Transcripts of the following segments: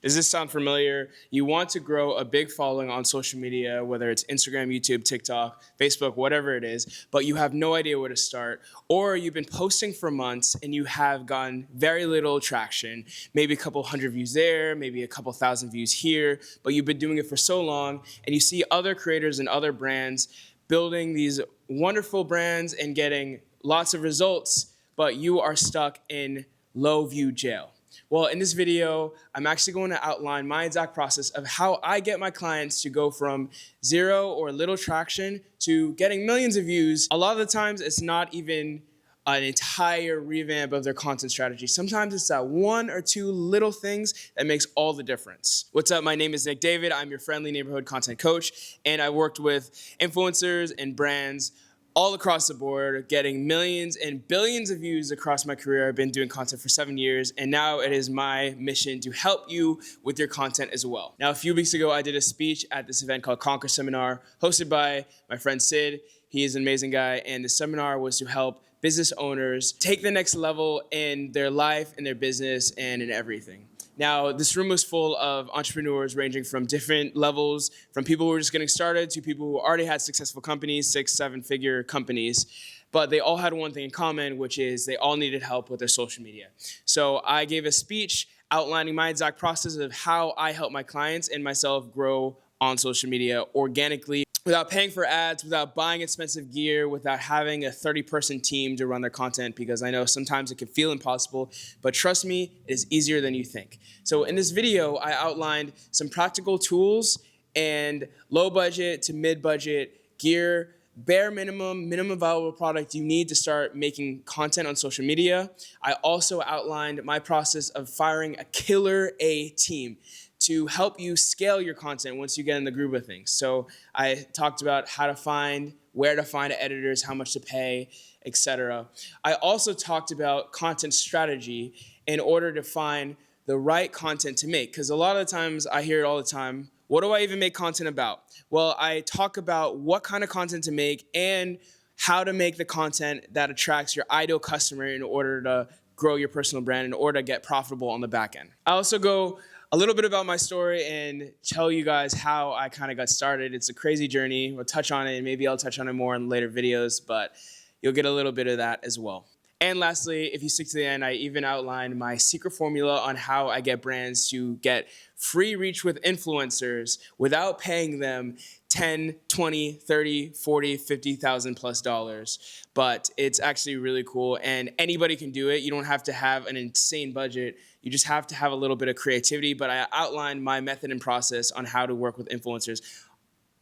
Does this sound familiar? You want to grow a big following on social media, whether it's Instagram, YouTube, TikTok, Facebook, whatever it is, but you have no idea where to start. Or you've been posting for months and you have gotten very little traction, maybe a couple hundred views there, maybe a couple thousand views here, but you've been doing it for so long and you see other creators and other brands building these wonderful brands and getting lots of results, but you are stuck in low view jail. Well, in this video, I'm actually going to outline my exact process of how I get my clients to go from zero or little traction to getting millions of views. A lot of the times, it's not even an entire revamp of their content strategy. Sometimes it's that one or two little things that makes all the difference. What's up? My name is Nick David. I'm your friendly neighborhood content coach, and I worked with influencers and brands all across the board, getting millions and billions of views across my career. I've been doing content for 7 years, and now it is my mission to help you with your content as well. Now, a few weeks ago, I did a speech at this event called Conquer Seminar, hosted by my friend Sid. He is an amazing guy, and the seminar was to help business owners take the next level in their life, in their business, and in everything. Now, this room was full of entrepreneurs ranging from different levels, from people who were just getting started to people who already had successful companies, 6-7-figure companies. But they all had one thing in common, which is they all needed help with their social media. So I gave a speech outlining my exact process of how I help my clients and myself grow on social media organically, without paying for ads, without buying expensive gear, without having a 30-person team to run their content, because I know sometimes it can feel impossible, but trust me, it is easier than you think. So in this video, I outlined some practical tools and low budget to mid-budget gear, bare minimum viable product you need to start making content on social media. I also outlined my process of firing a killer A team to help you scale your content once you get in the groove of things. So I talked about how to find, where to find editors, how much to pay, etc. I also talked about content strategy in order to find the right content to make. Because a lot of the times I hear it all the time, what do I even make content about? Well, I talk about what kind of content to make and how to make the content that attracts your ideal customer in order to grow your personal brand, in order to get profitable on the back end. I also go a little bit about my story and tell you guys how I kind of got started. It's a crazy journey. We'll touch on it, and maybe I'll touch on it more in later videos, but you'll get a little bit of that as well. And lastly, if you stick to the end, I even outlined my secret formula on how I get brands to get free reach with influencers without paying them 10, 20, 30, 40, 50,000 plus dollars. But it's actually really cool, and anybody can do it. You don't have to have an insane budget. You just have to have a little bit of creativity. But I outlined my method and process on how to work with influencers,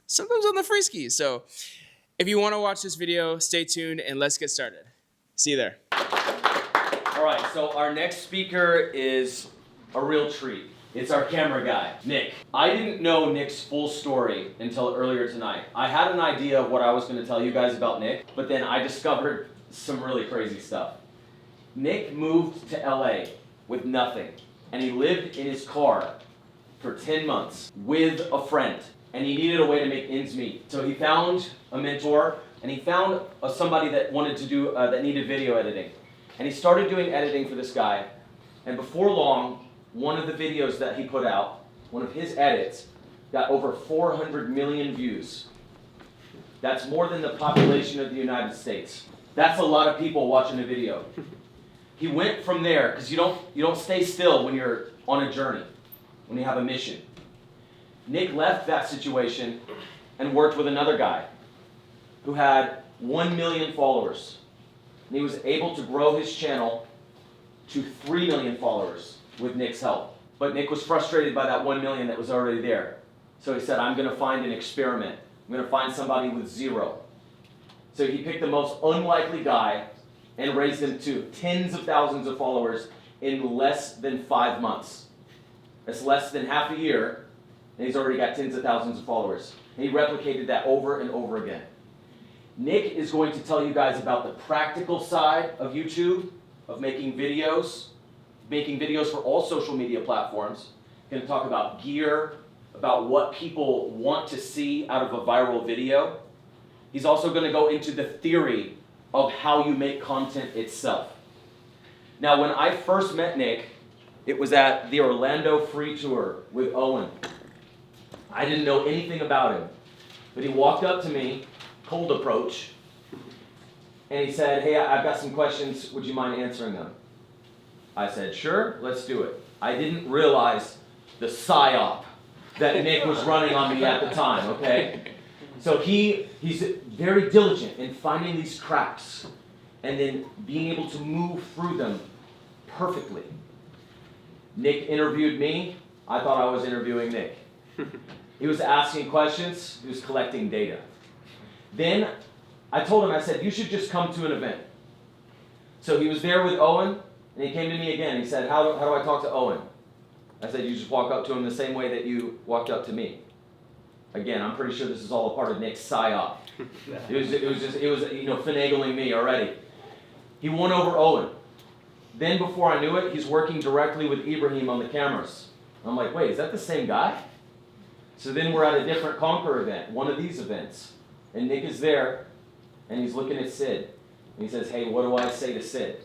sometimes on the free skis. So if you want to watch this video, stay tuned and let's get started. See you there. All right, so our next speaker is a real treat. It's our camera guy, Nick. I didn't know Nick's full story until earlier tonight. I had an idea of what I was going to tell you guys about Nick, but then I discovered some really crazy stuff. Nick moved to LA with nothing, and he lived in his car for 10 months with a friend, and he needed a way to make ends meet. So he found a mentor, and he found somebody that wanted to do, that needed video editing. And he started doing editing for this guy, and before long, one of the videos that he put out, one of his edits, got over 400 million views. That's more than the population of the United States. That's a lot of people watching a video. He went from there, because you don't stay still when you're on a journey, when you have a mission. Nick left that situation and worked with another guy who had 1 million followers. And he was able to grow his channel to 3 million followers with Nick's help. But Nick was frustrated by that 1 million that was already there. So he said, I'm going to find an experiment. I'm going to find somebody with 0. So he picked the most unlikely guy and raised him to tens of thousands of followers in less than 5 months. That's less than half a year, and he's already got tens of thousands of followers. And he replicated that over and over again. Nick is going to tell you guys about the practical side of YouTube, of making videos for all social media platforms. He's going to talk about gear, about what people want to see out of a viral video. He's also going to go into the theory of how you make content itself. Now, when I first met Nick, It was at the Orlando Free Tour with Owen. I didn't know anything about him, but he walked up to me, cold approach, and he said, "Hey, I've got some questions. Would you mind answering them?" I said, "Sure, let's do it." I didn't realize the psyop that Nick was running on me at the time, okay? So he's very diligent in finding these cracks and then being able to move through them perfectly. Nick interviewed me. I thought I was interviewing Nick. He was asking questions. He was collecting data. Then I told him, I said, "You should just come to an event." So he was there with Owen, and he came to me again. He said, how do I talk to Owen? I said, "You just walk up to him the same way that you walked up to me." Again, I'm pretty sure this is all a part of Nick's psyop. It was finagling me already. He won over Owen. Then before I knew it, he's working directly with Ibrahim on the cameras. I'm like, wait, is that the same guy? So then we're at a different Conquer event, one of these events. And Nick is there, and he's looking at Sid. And he says, "Hey, what do I say to Sid?"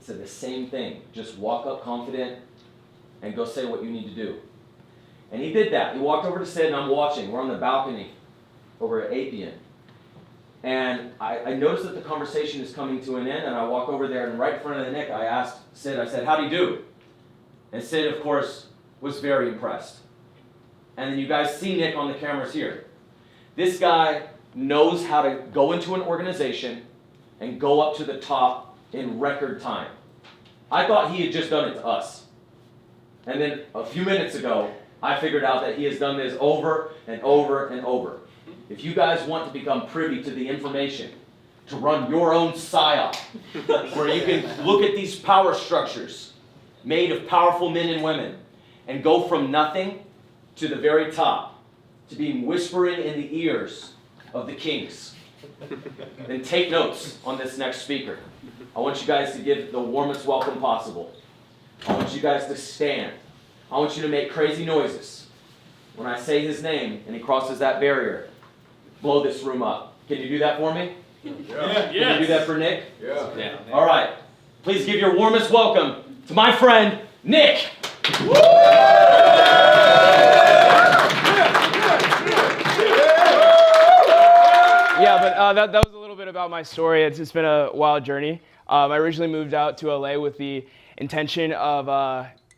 I said, "The same thing. Just walk up confident and go say what you need to do." And he did that. He walked over to Sid, and I'm watching. We're on the balcony over at Appian. And I noticed that the conversation is coming to an end, and I walk over there, and right in front of Nick, I asked Sid, I said, "How'd he do?" And Sid, of course, was very impressed. And then you guys see Nick on the cameras here. This guy knows how to go into an organization and go up to the top in record time. I thought he had just done it to us. And then a few minutes ago, I figured out that he has done this over and over and over. If you guys want to become privy to the information, to run your own psyop, where you can look at these power structures made of powerful men and women and go from nothing to the very top, to being whispering in the ears of the kings, then take notes on this next speaker. I want you guys to give the warmest welcome possible. I want you guys to stand. I want you to make crazy noises. When I say his name and he crosses that barrier, blow this room up. Can you do that for me? Yeah. Can you do that for Nick? Yeah. All right. Please give your warmest welcome to my friend, Nick. Yeah, but that was a little bit about my story. It's been a wild journey. I originally moved out to LA with the intention of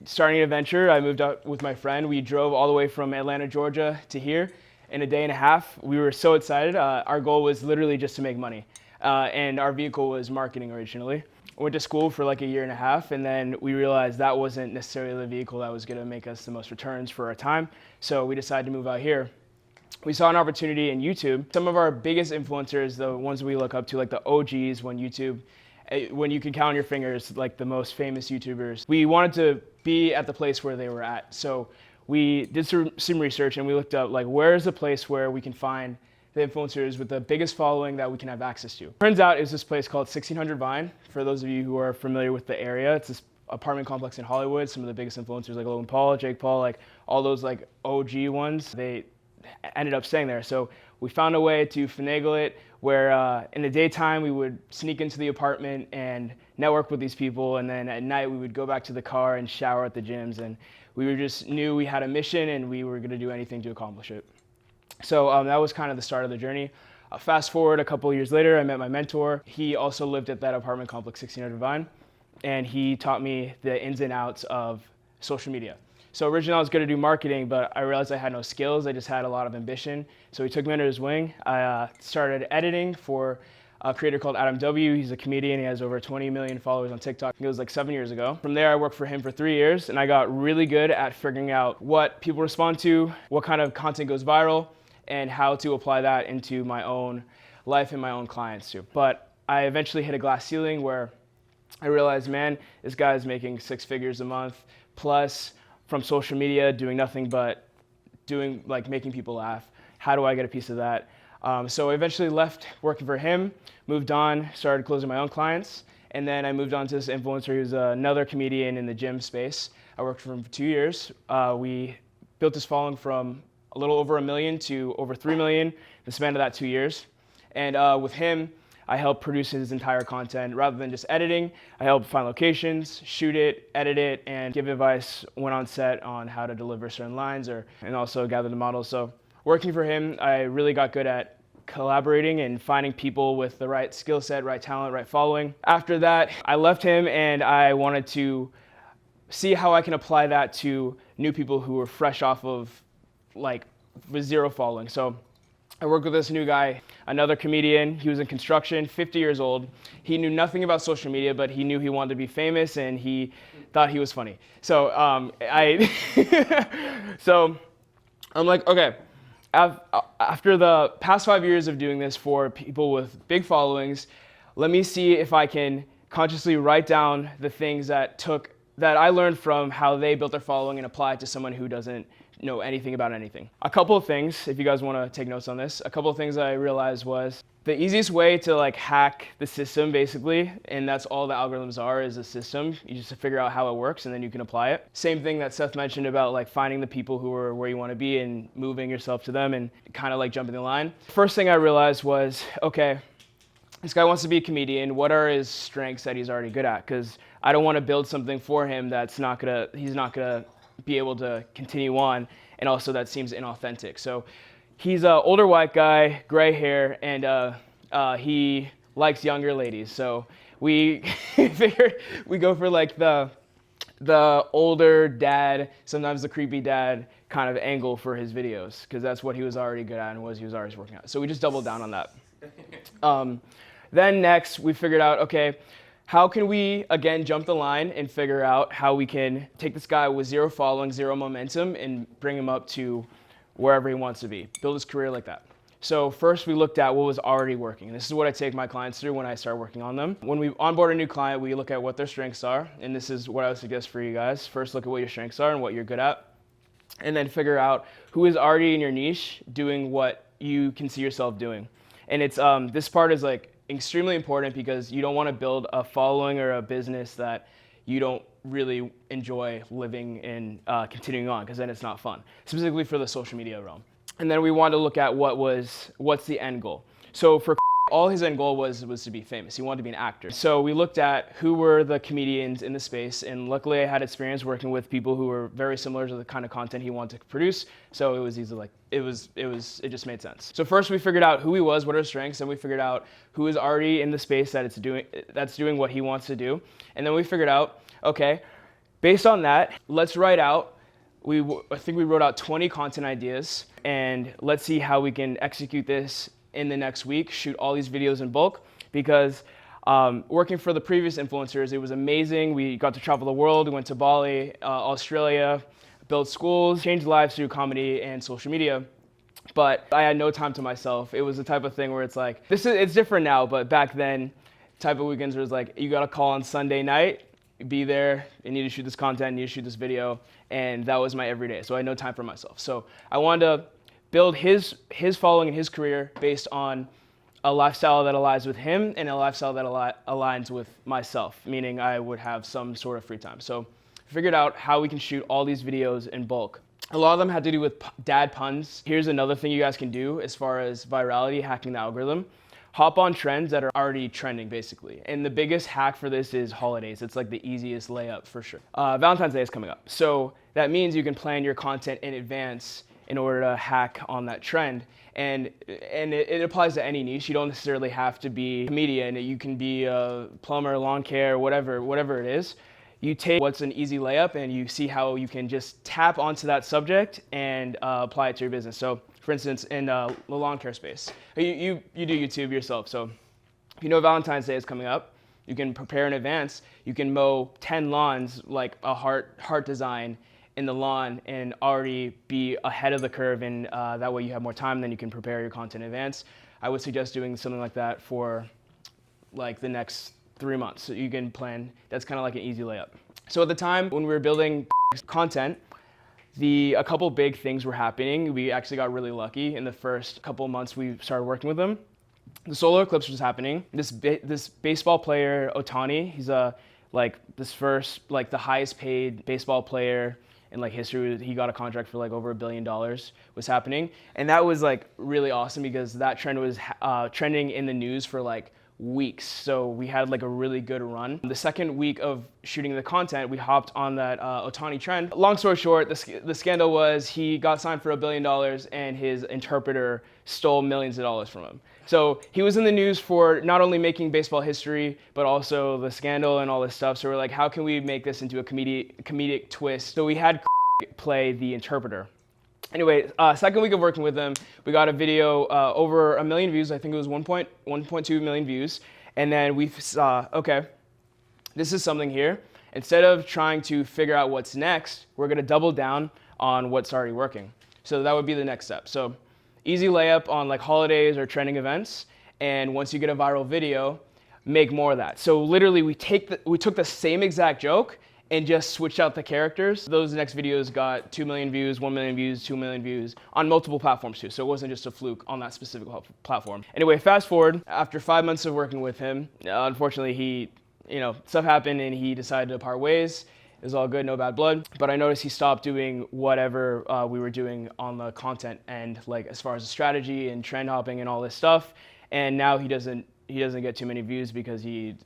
starting an adventure. I moved out with my friend. We drove all the way from Atlanta, Georgia to here in a day and a half. We were so excited. Our goal was literally just to make money. And our vehicle was marketing originally. I went to school for like a year and a half, and then we realized that wasn't necessarily the vehicle that was going to make us the most returns for our time. So we decided to move out here. We saw an opportunity in YouTube. Some of our biggest influencers, the ones we look up to, like the OGs when you can count on your fingers, like the most famous YouTubers, we wanted to be at the place where they were at. So we did some research, and we looked up, like, where is the place where we can find the influencers with the biggest following that we can have access to. Turns out it's this place called 1600 Vine. For those of you who are familiar with the area, it's this apartment complex in Hollywood. Some of the biggest influencers like Logan Paul, Jake Paul, like all those like OG ones, they ended up staying there. So we found a way to finagle it where in the daytime we would sneak into the apartment and network with these people, and then at night we would go back to the car and shower at the gyms, and we just knew we had a mission and we were going to do anything to accomplish it. So that was kind of the start of the journey. Fast forward a couple of years later, I met my mentor. He also lived at that apartment complex, 1600 Vine, and he taught me the ins and outs of social media. So originally I was going to do marketing, but I realized I had no skills. I just had a lot of ambition. So he took me under his wing. I started editing for a creator called Adam W. He's a comedian. He has over 20 million followers on TikTok. It was like 7 years ago. From there, I worked for him for 3 years, and I got really good at figuring out what people respond to, what kind of content goes viral, and how to apply that into my own life and my own clients too. But I eventually hit a glass ceiling where I realized, man, this guy's making 6 figures a month plus from social media, doing nothing but making people laugh. How do I get a piece of that? So I eventually left working for him, moved on, started closing my own clients, and then I moved on to this influencer who's another comedian in the gym space. I worked for him for 2 years. We built this following from a little over 1 million to over 3 million in the span of that 2 years. And with him, I help produce his entire content. Rather than just editing, I help find locations, shoot it, edit it, and give advice when on set on how to deliver certain lines and also gather the models. So working for him, I really got good at collaborating and finding people with the right skill set, right talent, right following. After that, I left him and I wanted to see how I can apply that to new people who were fresh off of with zero following. So I worked with this new guy, another comedian. He was in construction, 50 years old. He knew nothing about social media, but he knew he wanted to be famous and he thought he was funny. So so I'm like, okay, after the past 5 years of doing this for people with big followings, let me see if I can consciously write down the things that I learned from how they built their following and apply it to someone who doesn't know anything about anything. A couple of things, if you guys want to take notes on this, a couple of things I realized was the easiest way to hack the system basically, and that's all the algorithms are, is a system. You just figure out how it works and then you can apply it. Same thing that Seth mentioned about finding the people who are where you want to be and moving yourself to them and kind of jumping the line. First thing I realized was, okay, this guy wants to be a comedian. What are his strengths that he's already good at? Because I don't want to build something for him he's not gonna be able to continue on, and also that seems inauthentic. So he's an older white guy, gray hair, and he likes younger ladies. So we figure we go for the older dad, sometimes the creepy dad kind of angle for his videos, because that's what he was already good at and he was always working at. So we just doubled down on that. Then next we figured out, okay, how can we, again, jump the line and figure out how we can take this guy with zero following, zero momentum, and bring him up to wherever he wants to be, build his career like that. So first we looked at what was already working. This is what I take my clients through when I start working on them. When we onboard a new client, we look at what their strengths are, and this is what I would suggest for you guys. First, look at what your strengths are and what you're good at, and then figure out who is already in your niche doing what you can see yourself doing. And it's this part is extremely important because you don't want to build a following or a business that you don't really enjoy living and continuing on, because then it's not fun, specifically for the social media realm. And then we wanted to look at what's the end goal. So for all his end goal was to be famous. He wanted to be an actor. So we looked at who were the comedians in the space, and luckily I had experience working with people who were very similar to the kind of content he wanted to produce. So it was easy, it just made sense. So first we figured out who he was, what are his strengths, and we figured out who is already in the space that's doing what he wants to do. And then we figured out, okay, based on that, let's write out, I think we wrote out 20 content ideas, and let's see how we can execute this in the next week, shoot all these videos in bulk, because working for the previous influencers, it was amazing. We got to travel the world. We went to Bali, Australia, built schools, changed lives through comedy and social media. But I had no time to myself. It was the type of thing where it's different now, but back then, type of weekends was you got a call on Sunday night, be there, you need to shoot this content, you need to shoot this video, and that was my everyday. So I had no time for myself. So I wanted to build his following and his career based on a lifestyle that aligns with him and a lifestyle that aligns with myself, meaning I would have some sort of free time. So I figured out how we can shoot all these videos in bulk. A lot of them had to do with dad puns. Here's another thing you guys can do as far as virality, hacking the algorithm. Hop on trends that are already trending, basically. And the biggest hack for this is holidays. It's the easiest layup for sure. Valentine's Day is coming up. So that means you can plan your content in advance in order to hack on that trend. And it applies to any niche. You don't necessarily have to be a comedian. You can be a plumber, lawn care, whatever it is. You take what's an easy layup and you see how you can just tap onto that subject and apply it to your business. So for instance, in the lawn care space, you do YouTube yourself. So if you know Valentine's Day is coming up, you can prepare in advance. You can mow 10 lawns, like a heart design in the lawn, and already be ahead of the curve, and that way you have more time, then you can prepare your content in advance. I would suggest doing something like that for the next 3 months. So you can plan, that's kind of like an easy layup. So at the time when we were building content, a couple big things were happening. We actually got really lucky. In the first couple months we started working with them, the solar eclipse was happening. This baseball player, Ohtani, he's the highest paid baseball player in history. He got a contract for over $1 billion, was happening. And that was really awesome because that trend was trending in the news for weeks. So we had like a really good run. The second week of shooting the content, we hopped on that Ohtani trend. Long story short, the scandal was he got signed for $1 billion and his interpreter stole millions of dollars from him. So he was in the news for not only making baseball history, but also the scandal and all this stuff. So we're like, how can we make this into a comedic twist? So we had play the interpreter. Anyway, second week of working with them, we got a video over 1 million views. I think it was 1.2 million views. And then we saw, okay, this is something here. Instead of trying to figure out what's next, we're gonna double down on what's already working. So that would be the next step. So easy layup on like holidays or trending events. And once you get a viral video, make more of that. So literally we took the same exact joke and just switched out the characters. Those next videos got 2 million views, 1 million views, 2 million views on multiple platforms too. So it wasn't just a fluke on that specific platform. Anyway, fast forward, after 5 months of working with him, unfortunately stuff happened and he decided to part ways. It was all good, no bad blood. But I noticed he stopped doing whatever we were doing on the content end, like as far as the strategy and trend hopping and all this stuff. And now he doesn't get too many views because he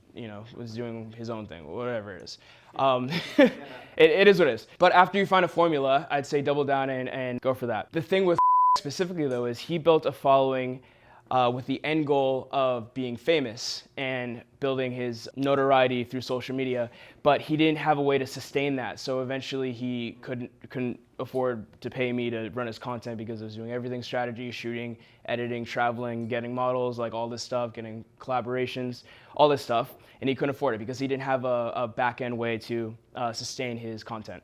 was doing his own thing, whatever it is. It is what it is. But after you find a formula, I'd say double down and go for that. The thing with specifically though is he built a following with the end goal of being famous and building his notoriety through social media, but he didn't have a way to sustain that. So eventually he couldn't afford to pay me to run his content because I was doing everything: strategy, shooting, editing, traveling, getting models, like all this stuff, getting collaborations, all this stuff. And he couldn't afford it because he didn't have a back-end way to sustain his content,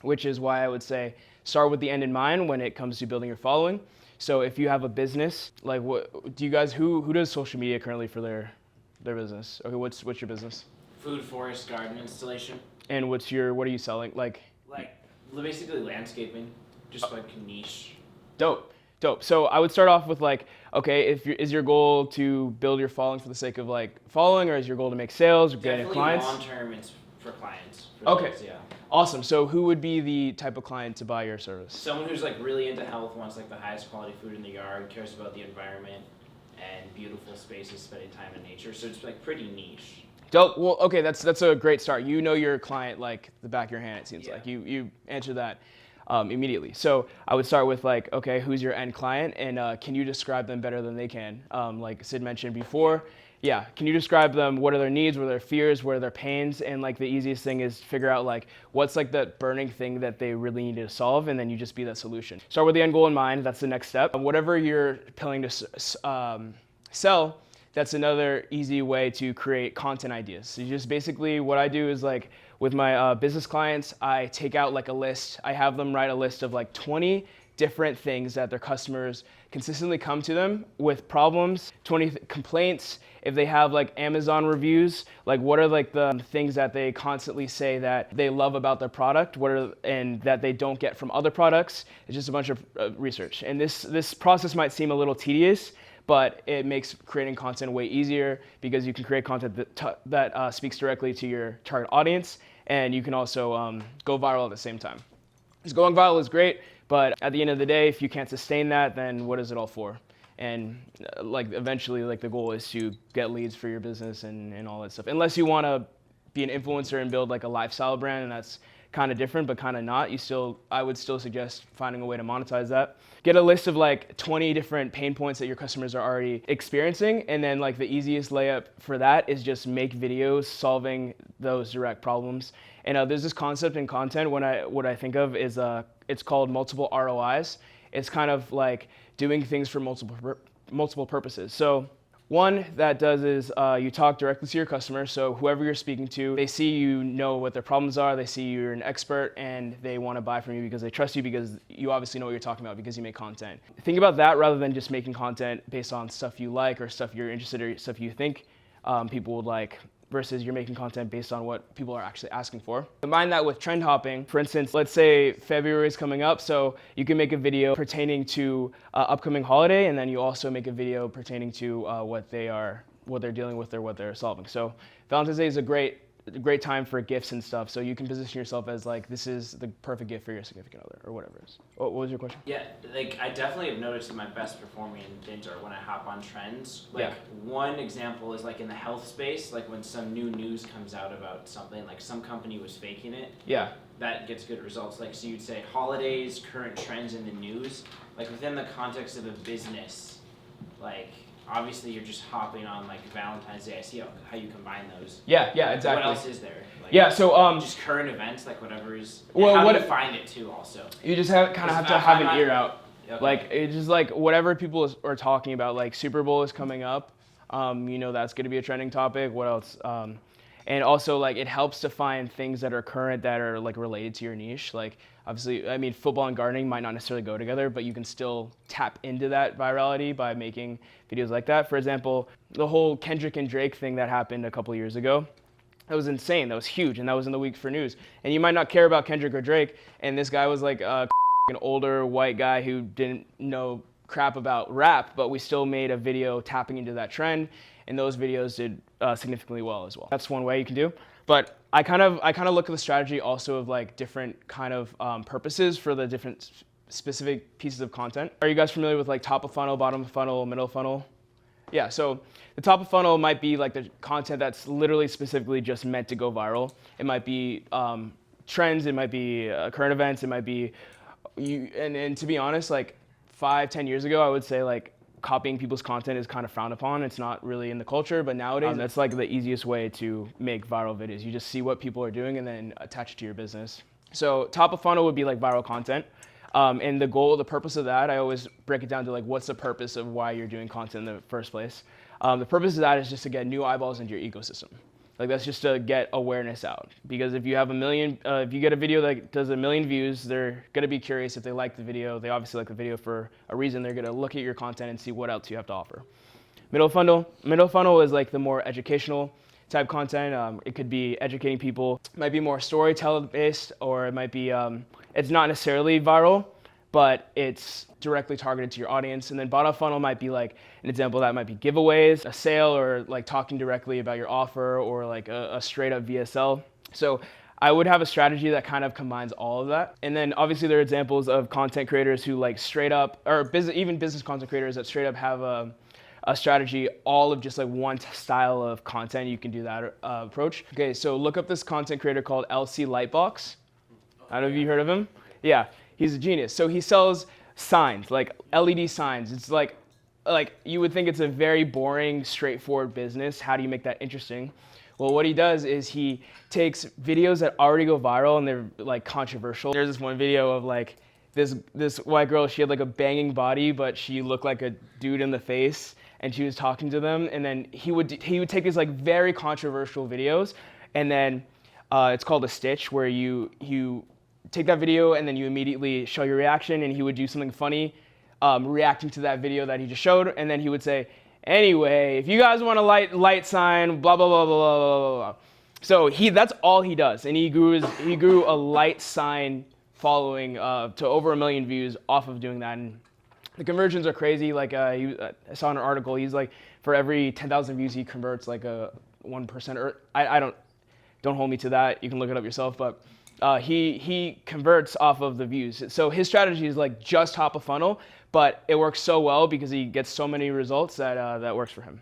which is why I would say start with the end in mind when it comes to building your following. So if you have a business, like what do you guys, who does social media currently for their business? Okay, what's your business? Food, forest, garden installation. And what are you selling? Like Basically landscaping, just like niche. Dope. So I would start off with like, okay, is your goal to build your following for the sake of like following, or is your goal to make sales or get clients? Definitely long term, it's for clients. Okay. Those, yeah. Awesome. So who would be the type of client to buy your service? Someone who's like really into health, wants like the highest quality food in the yard, cares about the environment and beautiful spaces, spending time in nature. So it's like pretty niche. Dope. Well, okay, that's a great start. You know your client like the back of your hand, it seems like. You answer that immediately. So I would start with like, okay, who's your end client, and can you describe them better than they can? Like Sid mentioned before, yeah, can you describe them? What are their needs? What are their fears? What are their pains? And like the easiest thing is figure out like what's like that burning thing that they really need to solve, and then you just be that solution. Start with the end goal in mind. That's the next step. Whatever you're planning to sell, that's another easy way to create content ideas. So you just basically, what I do is like with my business clients, I take out like a list. I have them write a list of like 20 different things that their customers consistently come to them with problems, 20 complaints. If they have like Amazon reviews, like what are like the things that they constantly say that they love about their product, and that they don't get from other products. It's just a bunch of research. And this process might seem a little tedious, but it makes creating content way easier because you can create content that speaks directly to your target audience, and you can also go viral at the same time. Because going viral is great, but at the end of the day, if you can't sustain that, then what is it all for? And like eventually, like the goal is to get leads for your business and all that stuff. Unless you want to be an influencer and build like a lifestyle brand, and that's kind of different, but kind of not. I would still suggest finding a way to monetize that. Get a list of like 20 different pain points that your customers are already experiencing, and then like the easiest layup for that is just make videos solving those direct problems. And there's this concept in content what I think of is it's called multiple ROIs. It's kind of like doing things for multiple purposes. So one that does is you talk directly to your customers. So whoever you're speaking to, they see you know what their problems are. They see you're an expert, and they want to buy from you because they trust you, because you obviously know what you're talking about because you make content. Think about that rather than just making content based on stuff you like or stuff you're interested in or stuff you think people would like, versus you're making content based on what people are actually asking for. Combine that with trend hopping. For instance, let's say February is coming up, so you can make a video pertaining to upcoming holiday, and then you also make a video pertaining to what they're dealing with or what they're solving. So Valentine's Day is a great a great time for gifts and stuff. So you can position yourself as like, this is the perfect gift for your significant other or whatever it is. What was your question? Yeah, like I definitely have noticed that my best performing things are when I hop on trends. Like one example is like in the health space, like when some new news comes out about something, like some company was faking it. Yeah. That gets good results. Like so you'd say holidays, current trends in the news, like within the context of a business, like obviously you're just hopping on like Valentine's Day. I see how you combine those. Yeah, exactly. What else is there? Like, yeah, so just current events, like whatever is. Well, how what do you find it too? Also, you just kind of have to have an ear out. Okay. Like it's just like whatever people are talking about. Like Super Bowl is coming up. You know that's going to be a trending topic. What else? And also like it helps to find things that are current that are like related to your niche. Like obviously, I mean, football and gardening might not necessarily go together, but you can still tap into that virality by making videos like that. For example, the whole Kendrick and Drake thing that happened a couple years ago. That was insane. That was huge, and that was in the week for news. And you might not care about Kendrick or Drake, and this guy was like an older white guy who didn't know crap about rap, but we still made a video tapping into that trend, and those videos did significantly well as well. That's one way you can do. But I kind of look at the strategy also of like different kind of purposes for the different specific pieces of content. Are you guys familiar with like top of funnel, bottom of funnel, middle of funnel? Yeah, so the top of funnel might be like the content that's literally specifically just meant to go viral. It might be trends, it might be current events, it might be and to be honest, like 5-10 years ago, I would say like copying people's content is kind of frowned upon. It's not really in the culture, but nowadays that's like the easiest way to make viral videos. You just see what people are doing and then attach it to your business. So top of funnel would be like viral content. And the purpose of that, I always break it down to like, what's the purpose of why you're doing content in the first place? The purpose of that is just to get new eyeballs into your ecosystem. Like that's just to get awareness out. Because if you have if you get a video that does 1 million views, they're gonna be curious if they like the video. They obviously like the video for a reason. They're gonna look at your content and see what else you have to offer. Middle funnel is like the more educational type content. It could be educating people. It might be more storyteller based, or it might be, it's not necessarily viral, but it's directly targeted to your audience. And then bottom funnel might be like an example that might be giveaways, a sale, or like talking directly about your offer, or like a straight up VSL. So I would have a strategy that kind of combines all of that. And then obviously there are examples of content creators who like straight up, or even business content creators that straight up have a strategy, all of just like one style of content. You can do that approach. Okay, so look up this content creator called LC Lightbox. I don't know if you heard of him. Yeah, he's a genius. So he sells signs, like LED signs. It's like you would think it's a very boring, straightforward business. How do you make that interesting? Well, what he does is he takes videos that already go viral and they're like controversial. There's this one video of like this white girl. She had like a banging body, but she looked like a dude in the face, and she was talking to them. And then he would take these like very controversial videos, and then it's called a stitch, where you take that video and then you immediately show your reaction, and he would do something funny reacting to that video that he just showed, and then he would say, anyway, if you guys want a light sign, blah blah blah blah blah blah blah. So that's all he does, and he grew a light sign following to over 1 million views off of doing that. And the conversions are crazy. Like I saw in an article, he's like, for every 10,000 views he converts like a 1%, or I don't hold me to that. You can look it up yourself, but he converts off of the views. So his strategy is like just top of funnel, but it works so well because he gets so many results that works for him.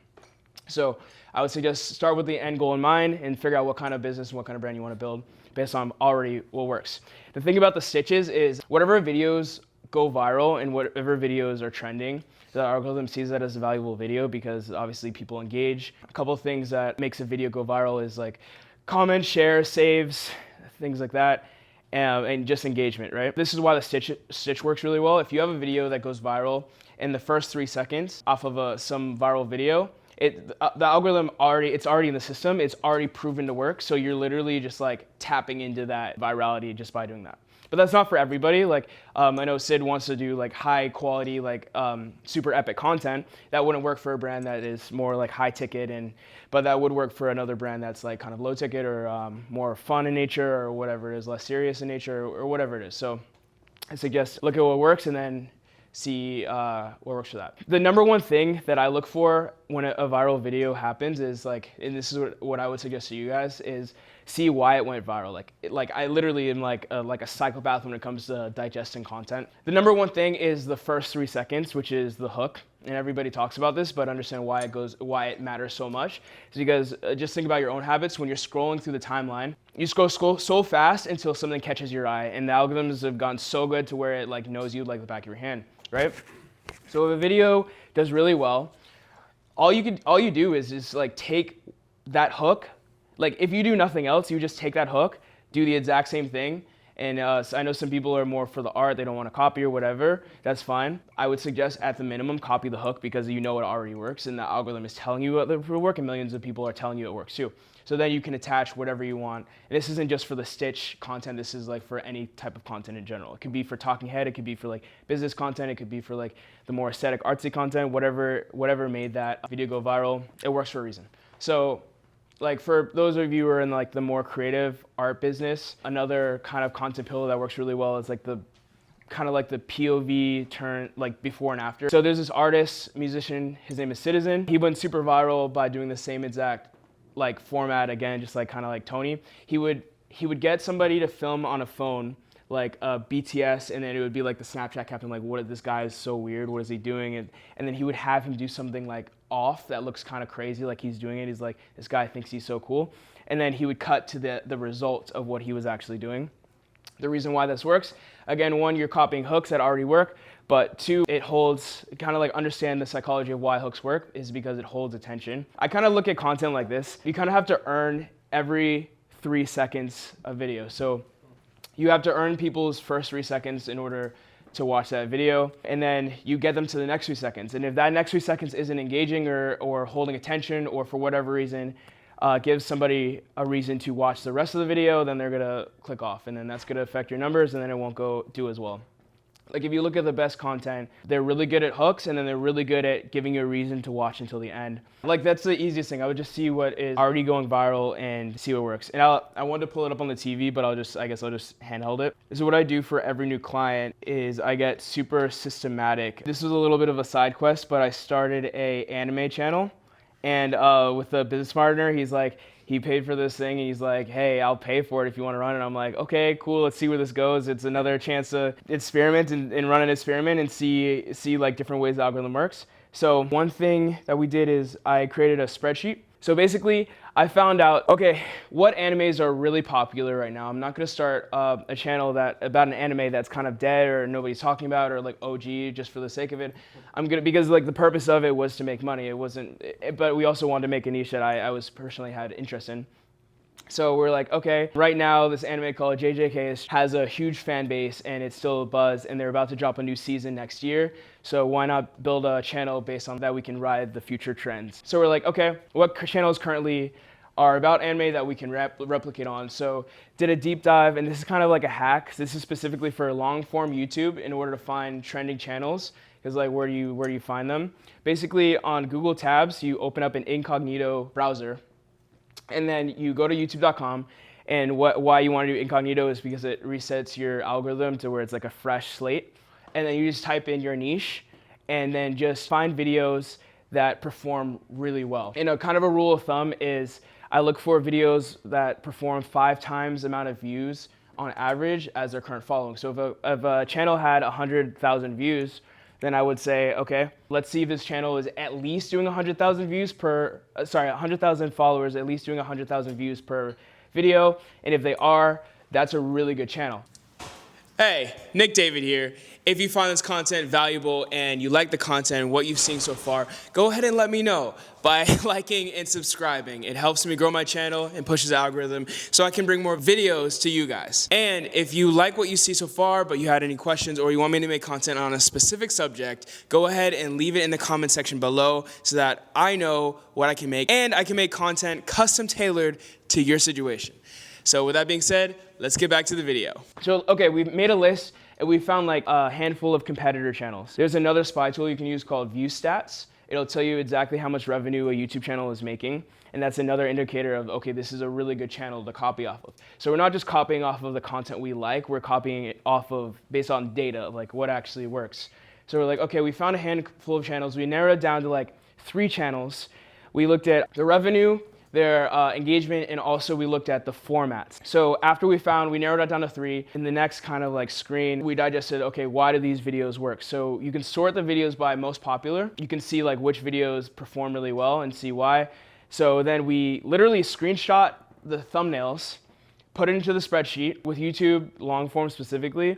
So I would suggest start with the end goal in mind and figure out what kind of business and what kind of brand you want to build based on already what works. The thing about the stitches is whatever videos go viral and whatever videos are trending, the algorithm sees that as a valuable video because obviously people engage. A couple of things that makes a video go viral is like comments, shares, saves, things like that, and just engagement, right? This is why the stitch works really well. If you have a video that goes viral in the first 3 seconds off of some viral video, the algorithm it's already in the system. It's already proven to work. So you're literally just like tapping into that virality just by doing that. But that's not for everybody. Like I know Sid wants to do like high quality, like super epic content. That wouldn't work for a brand that is more like high ticket, but that would work for another brand that's like kind of low ticket or more fun in nature or whatever it is, less serious in nature or whatever it is. So I suggest look at what works and then see what works for that. The number one thing that I look for when a viral video happens is like, and this is what I would suggest to you guys, is see why it went viral. Like I literally am like a psychopath when it comes to digesting content. The number one thing is the first 3 seconds, which is the hook. And everybody talks about this, but understand why it matters so much. Is because just think about your own habits. When you're scrolling through the timeline, you scroll so fast until something catches your eye, and the algorithms have gotten so good to where it like knows you like the back of your hand, right? So if a video does really well, all you do is just like take that hook. Like if you do nothing else, you just take that hook, do the exact same thing. And so I know some people are more for the art, they don't want to copy or whatever, that's fine. I would suggest at the minimum, copy the hook because you know it already works and the algorithm is telling you it will work and millions of people are telling you it works too. So then you can attach whatever you want. And this isn't just for the Stitch content, this is like for any type of content in general. It could be for talking head, it could be for like business content, it could be for like the more aesthetic artsy content, whatever made that video go viral, it works for a reason. So like for those of you who are in like the more creative art business, another kind of content pillar that works really well is like the kind of like the POV turn, like before and after. So there's this artist, musician, his name is Citizen. He went super viral by doing the same exact like format again, just like kind of like Tony. He would get somebody to film on a phone like BTS, and then it would be like the Snapchat caption, like, what, this guy is so weird, what is he doing? And then he would have him do something like off that looks kind of crazy, like he's doing it. He's like, this guy thinks he's so cool. And then he would cut to the result of what he was actually doing. The reason why this works, again, one, you're copying hooks that already work, but two, it holds, kind of like understand the psychology of why hooks work is because it holds attention. I kind of look at content like this. You kind of have to earn every 3 seconds of video. So you have to earn people's first 3 seconds in order to watch that video, and then you get them to the next 3 seconds. And if that next 3 seconds isn't engaging or holding attention, or for whatever reason gives somebody a reason to watch the rest of the video, then they're gonna click off, and then that's gonna affect your numbers, and then it won't go do as well. Like if you look at the best content, they're really good at hooks, and then they're really good at giving you a reason to watch until the end. Like that's the easiest thing. I would just see what is already going viral and see what works. And I wanted to pull it up on the TV, but I guess I'll just handheld it. This is what I do for every new client is I get super systematic. This was a little bit of a side quest, but I started a anime channel, and with a business partner, he paid for this thing, and he's like, hey, I'll pay for it if you want to run it. I'm like, okay, cool, let's see where this goes. It's another chance to experiment and run an experiment and see like different ways the algorithm works. So one thing that we did is I created a spreadsheet. So basically, I found out, okay, what animes are really popular right now. I'm not gonna start a channel about an anime that's kind of dead or nobody's talking about or like OG just for the sake of it. Because like the purpose of it was to make money. It wasn't, but we also wanted to make a niche that I was personally had interest in. So we're like, okay, right now this anime called JJK has a huge fan base and it's still a buzz, and they're about to drop a new season next year. So why not build a channel based on that we can ride the future trends? So we're like, okay, what channels currently are about anime that we can replicate on? So did a deep dive, and this is kind of like a hack. This is specifically for long form YouTube in order to find trending channels. Because like where do you find them? Basically on Google tabs, you open up an incognito browser, and then you go to youtube.com, and why you want to do incognito is because it resets your algorithm to where it's like a fresh slate. And then you just type in your niche, and then just find videos that perform really well. And a kind of a rule of thumb is I look for videos that perform 5 times the amount of views on average as their current following. So if a channel had 100,000 views, then I would say, okay, let's see if this channel is at least doing 100,000 views 100,000 followers, at least doing 100,000 views per video. And if they are, that's a really good channel. Hey, Nick David here. If you find this content valuable and you like the content and what you've seen so far, go ahead and let me know by liking and subscribing. It helps me grow my channel and pushes the algorithm so I can bring more videos to you guys. And if you like what you see so far, but you had any questions or you want me to make content on a specific subject, go ahead and leave it in the comment section below so that I know what I can make, and I can make content custom tailored to your situation. So with that being said, let's get back to the video. So, okay, we've made a list and we found like a handful of competitor channels. There's another spy tool you can use called ViewStats. It'll tell you exactly how much revenue a YouTube channel is making. And that's another indicator of, okay, this is a really good channel to copy off of. So we're not just copying off of the content we like, we're copying it off of based on data of like what actually works. So we're like, okay, we found a handful of channels. We narrowed it down to like 3 channels. We looked at the revenue, their engagement, and also we looked at the formats. So after we narrowed it down to 3. In the next kind of like screen, we digested, okay, why do these videos work? So you can sort the videos by most popular. You can see like which videos perform really well and see why. So then we literally screenshot the thumbnails, put it into the spreadsheet. With YouTube long form specifically,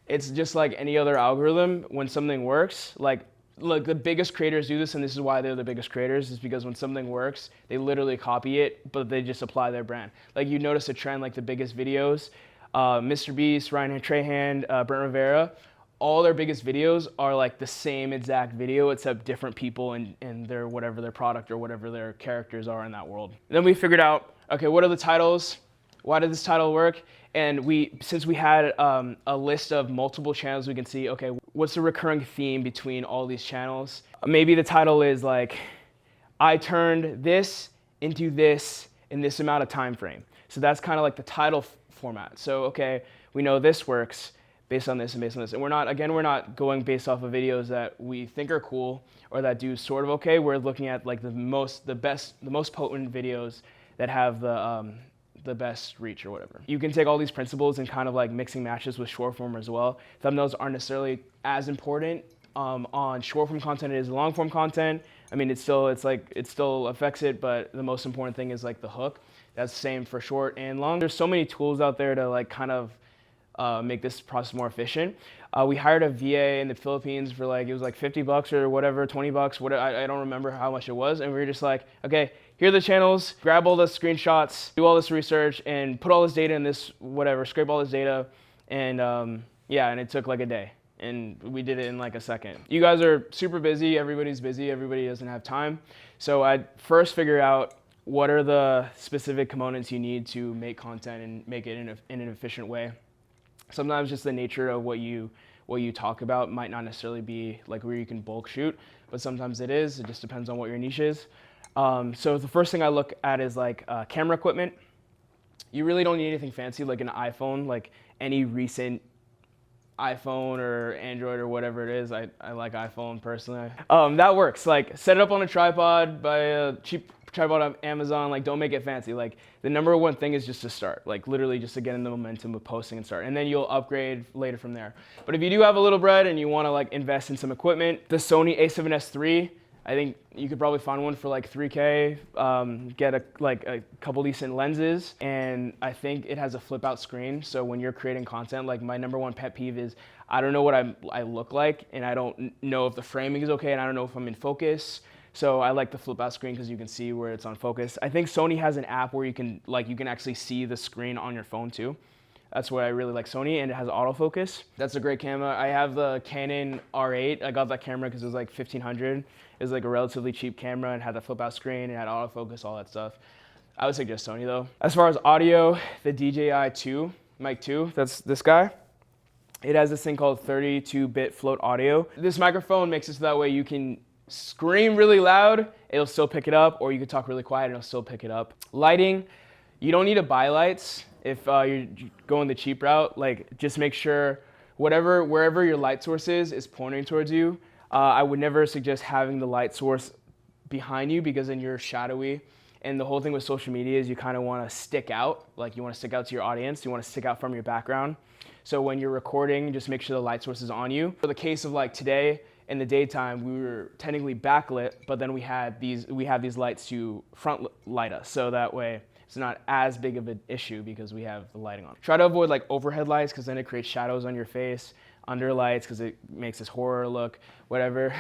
it's just like any other algorithm. When something works, like the biggest creators do this, and this is why they're the biggest creators, is because when something works, they literally copy it, but they just apply their brand. Like you notice a trend, like the biggest videos, Mr. Beast, Ryan Trahan, Brent Rivera, all their biggest videos are like the same exact video, except different people and their whatever their product or whatever their characters are in that world. And then we figured out, okay, what are the titles? Why did this title work? And since we had a list of multiple channels, we can see, okay, what's the recurring theme between all these channels? Maybe the title is like, I turned this into this in this amount of time frame. So that's kind of like the title format. So, okay, we know this works based on this and based on this. And we're not going based off of videos that we think are cool or that do sort of okay. We're looking at like the most potent videos that have the best reach or whatever. You can take all these principles and kind of like mixing matches with short form as well. Thumbnails aren't necessarily as important on short form content as long form content. I mean, it still affects it, but the most important thing is like the hook. That's the same for short and long. There's so many tools out there to like kind of make this process more efficient. We hired a VA in the Philippines for like, it was like $50 or whatever, $20, whatever, I don't remember how much it was. And we were just like, okay, here are the channels, grab all the screenshots, do all this research, and put all this data in this, whatever, scrape all this data. And yeah, and it took like a day. And we did it in like a second. You guys are super busy, everybody doesn't have time. So I'd first figure out what are the specific components you need to make content and make it in an efficient way. Sometimes just the nature of what you talk about might not necessarily be like where you can bulk shoot, but sometimes it is. It just depends on what your niche is. So the first thing I look at is like camera equipment. You really don't need anything fancy like an iPhone, like any recent iPhone or Android or whatever it is. I like iPhone personally. That works. Like set it up on a tripod, buy a cheap tripod on Amazon. Like don't make it fancy. Like the number one thing is just to start. Like literally just to get in the momentum of posting and start, and then you'll upgrade later from there. But if you do have a little bread and you want to like invest in some equipment, the Sony a7S III. I think you could probably find one for like $3K, get a couple decent lenses, and I think it has a flip out screen. So when you're creating content, like my number one pet peeve is I don't know what I look like, and I don't know if the framing is okay, and I don't know if I'm in focus. So I like the flip out screen because you can see where it's on focus. I think Sony has an app where you can actually see the screen on your phone too. That's why I really like Sony, and it has autofocus. That's a great camera. I have the Canon R8. I got that camera because it was like $1,500. It was like a relatively cheap camera and had the flip out screen and had autofocus, all that stuff. I would suggest Sony though. As far as audio, the DJI Mic 2, that's this guy. It has this thing called 32-bit float audio. This microphone makes it so that way you can scream really loud, it'll still pick it up, or you can talk really quiet and it'll still pick it up. Lighting, you don't need to buy lights. If you're going the cheap route, like just make sure wherever your light source is pointing towards you. I would never suggest having the light source behind you because then you're shadowy. And the whole thing with social media is you kind of want to stick out, like you want to stick out to your audience, you want to stick out from your background. So when you're recording, just make sure the light source is on you. For the case of like today, in the daytime, we were technically backlit, but then we have these lights to front light us, so that way it's not as big of an issue because we have the lighting on. Try to avoid like overhead lights because then it creates shadows on your face, under lights because it makes this horror look, whatever.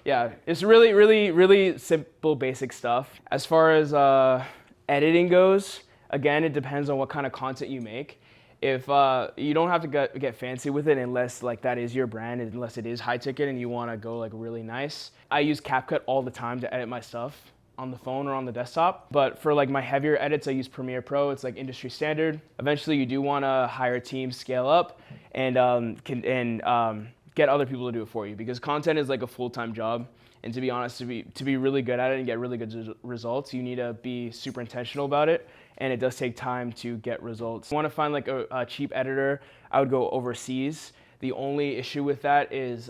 Yeah, it's really, really, really simple, basic stuff. As far as editing goes, again, it depends on what kind of content you make. If you don't have to get fancy with it unless like that is your brand, unless it is high ticket and you want to go like really nice. I use CapCut all the time to edit my stuff on the phone or on the desktop. But for like my heavier edits, I use Premiere Pro. It's like industry standard. Eventually you do want to hire a team, scale up, and get other people to do it for you because content is like a full-time job. And to be honest, to be really good at it and get really good results, you need to be super intentional about it. And it does take time to get results. If you want to find like a cheap editor, I would go overseas. The only issue with that is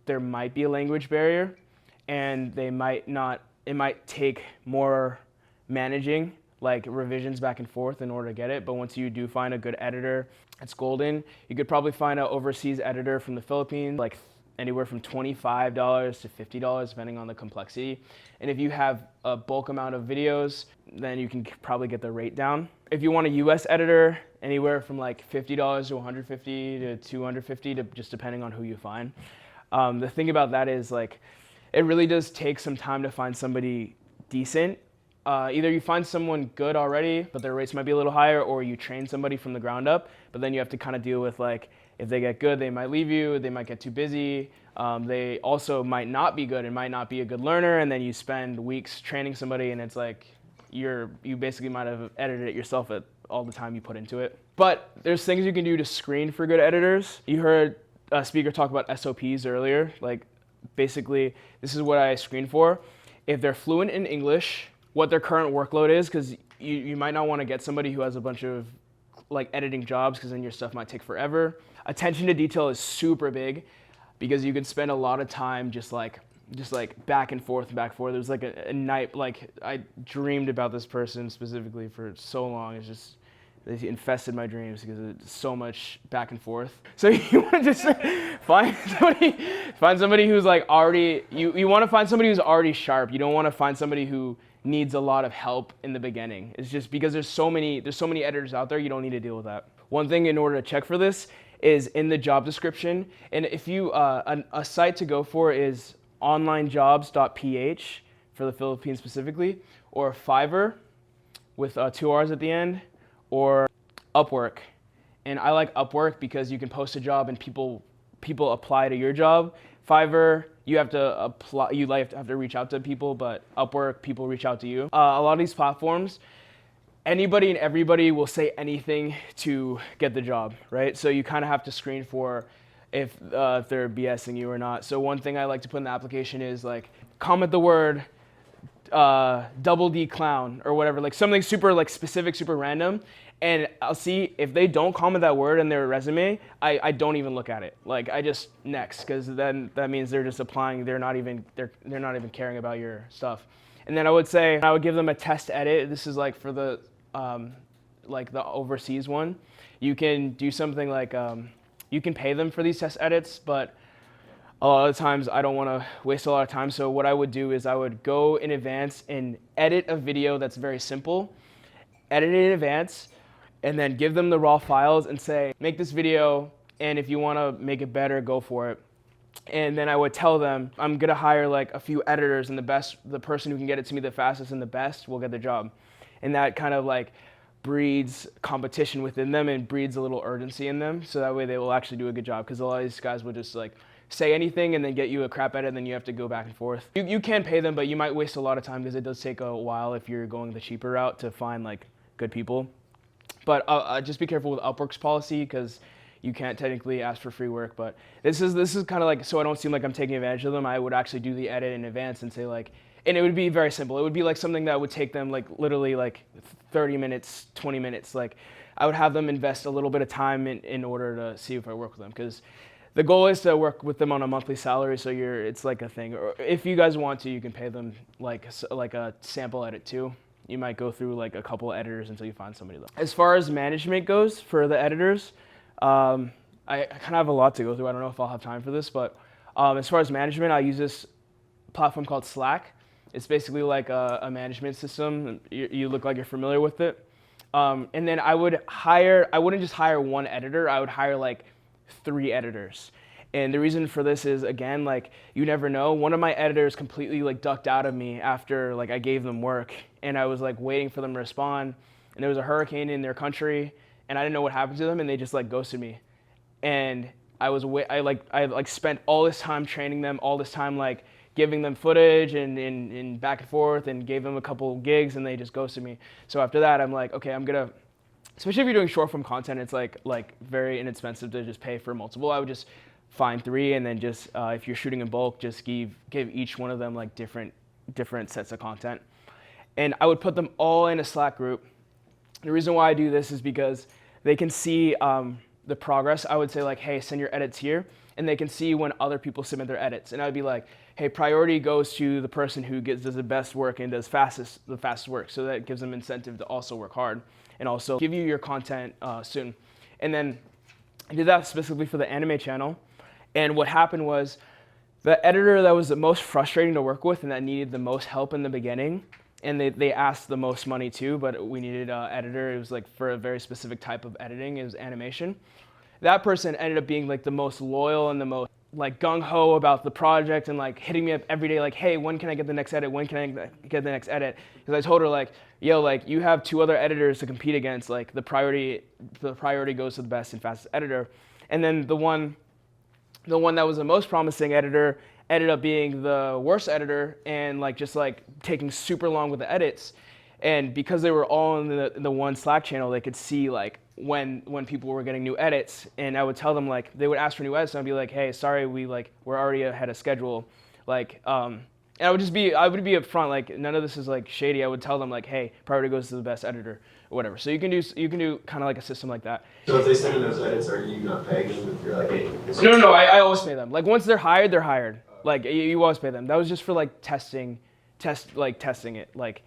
there might be a language barrier and it might take more managing like revisions back and forth in order to get it. But once you do find a good editor, it's golden. You could probably find an overseas editor from the Philippines, like anywhere from $25 to $50, depending on the complexity. And if you have a bulk amount of videos, then you can probably get the rate down. If you want a US editor, anywhere from like $50 to $150 to $250, just depending on who you find. The thing about that is like, it really does take some time to find somebody decent. Either you find someone good already, but their rates might be a little higher, or you train somebody from the ground up, but then you have to kind of deal with like, if they get good, they might leave you, they might get too busy. They also might not be good and might not be a good learner, and then you spend weeks training somebody and it's like, you basically might have edited it yourself at all the time you put into it. But there's things you can do to screen for good editors. You heard a speaker talk about SOPs earlier. Like basically, this is what I screen for. If they're fluent in English, what their current workload is, because you might not want to get somebody who has a bunch of like editing jobs, because then your stuff might take forever. Attention to detail is super big, because you can spend a lot of time just like back and forth. There's like a night, like I dreamed about this person specifically for so long. It's just, they infested my dreams because it's so much back and forth. So you want to just find somebody who's like already, you want to find somebody who's already sharp. You don't want to find somebody who needs a lot of help in the beginning. It's just because there's so many editors out there, you don't need to deal with that. One thing in order to check for this is in the job description. And if you, a site to go for is onlinejobs.ph for the Philippines specifically, or Fiverr with 2 R's at the end, or Upwork. And I like Upwork because you can post a job and people apply to your job. Fiverr, you have to apply, you have to reach out to people, but Upwork, people reach out to you. A lot of these platforms, anybody and everybody will say anything to get the job, right? So you kind of have to screen for if they're BSing you or not. So one thing I like to put in the application is like, comment the word double D clown or whatever, like something super like specific, super random. And I'll see if they don't comment that word in their resume, I don't even look at it. Like I just next, because then that means they're just applying. They're not even caring about your stuff. And then I would give them a test edit. This is like for the overseas one. You can do something like you can pay them for these test edits, but a lot of times I don't want to waste a lot of time. So what I would do is I would go in advance and edit a video that's very simple, edit it in advance, and then give them the raw files and say, make this video, and if you want to make it better, go for it. And then I would tell them, I'm going to hire like a few editors, and the person who can get it to me the fastest and the best will get the job. And that kind of like breeds competition within them and breeds a little urgency in them, so that way they will actually do a good job, because a lot of these guys will just like say anything and then get you a crap edit, and then you have to go back and forth. You can pay them, but you might waste a lot of time, because it does take a while if you're going the cheaper route to find like good people. But just be careful with Upwork's policy, because you can't technically ask for free work. But this is kind of like, so I don't seem like I'm taking advantage of them, I would actually do the edit in advance and say like, and it would be very simple. It would be like something that would take them like literally like 30 minutes, 20 minutes. Like I would have them invest a little bit of time in order to see if I work with them, because the goal is to work with them on a monthly salary, so it's like a thing. Or if you guys want to, you can pay them like a sample edit too. You might go through like a couple of editors until you find somebody though. As far as management goes for the editors, I kind of have a lot to go through. I don't know if I'll have time for this, but as far as management, I use this platform called Slack. It's basically like a management system. You look like you're familiar with it. And then I wouldn't just hire one editor, I would hire like 3 editors. And the reason for this is, again, like, you never know. One of my editors completely like ducked out of me after like I gave them work, and I was like waiting for them to respond, and there was a hurricane in their country, and I didn't know what happened to them, and they just like ghosted me. And I spent all this time training them, all this time like giving them footage and back and forth, and gave them a couple gigs, and they just ghosted me. So after that, I'm like, okay, especially if you're doing short form content, it's like very inexpensive to just pay for multiple. I would just find 3, and then just if you're shooting in bulk, just give each one of them like different sets of content. And I would put them all in a Slack group. The reason why I do this is because they can see the progress, I would say like, hey, send your edits here, and they can see when other people submit their edits. And I'd be like, hey, priority goes to the person who does the best work and does the fastest work. So that gives them incentive to also work hard and also give you your content soon. And then I did that specifically for the anime channel. And what happened was the editor that was the most frustrating to work with and that needed the most help in the beginning, and they asked the most money too, but we needed an editor. It was like for a very specific type of editing. It was animation. That person ended up being like the most loyal and the most like gung-ho about the project and like hitting me up every day like, hey, when can I get the next edit? When can I get the next edit? Because I told her like, yo, like you have 2 other editors to compete against. Like the priority goes to the best and fastest editor. And then the one that was the most promising editor ended up being the worst editor and like just like taking super long with the edits. And because they were all in the one Slack channel, they could see like when people were getting new edits, and I would tell them like they would ask for new edits, and I'd be like, hey, sorry, we're already ahead of schedule, like and I would be upfront, like none of this is like shady. I would tell them like, hey, priority goes to the best editor or whatever. So you can do kind of like a system like that. So if they send in those edits, are you not paying them if you're like, hey? No, I always pay them. Like once they're hired, they're hired. Like you always pay them. That was just for like testing it. Like,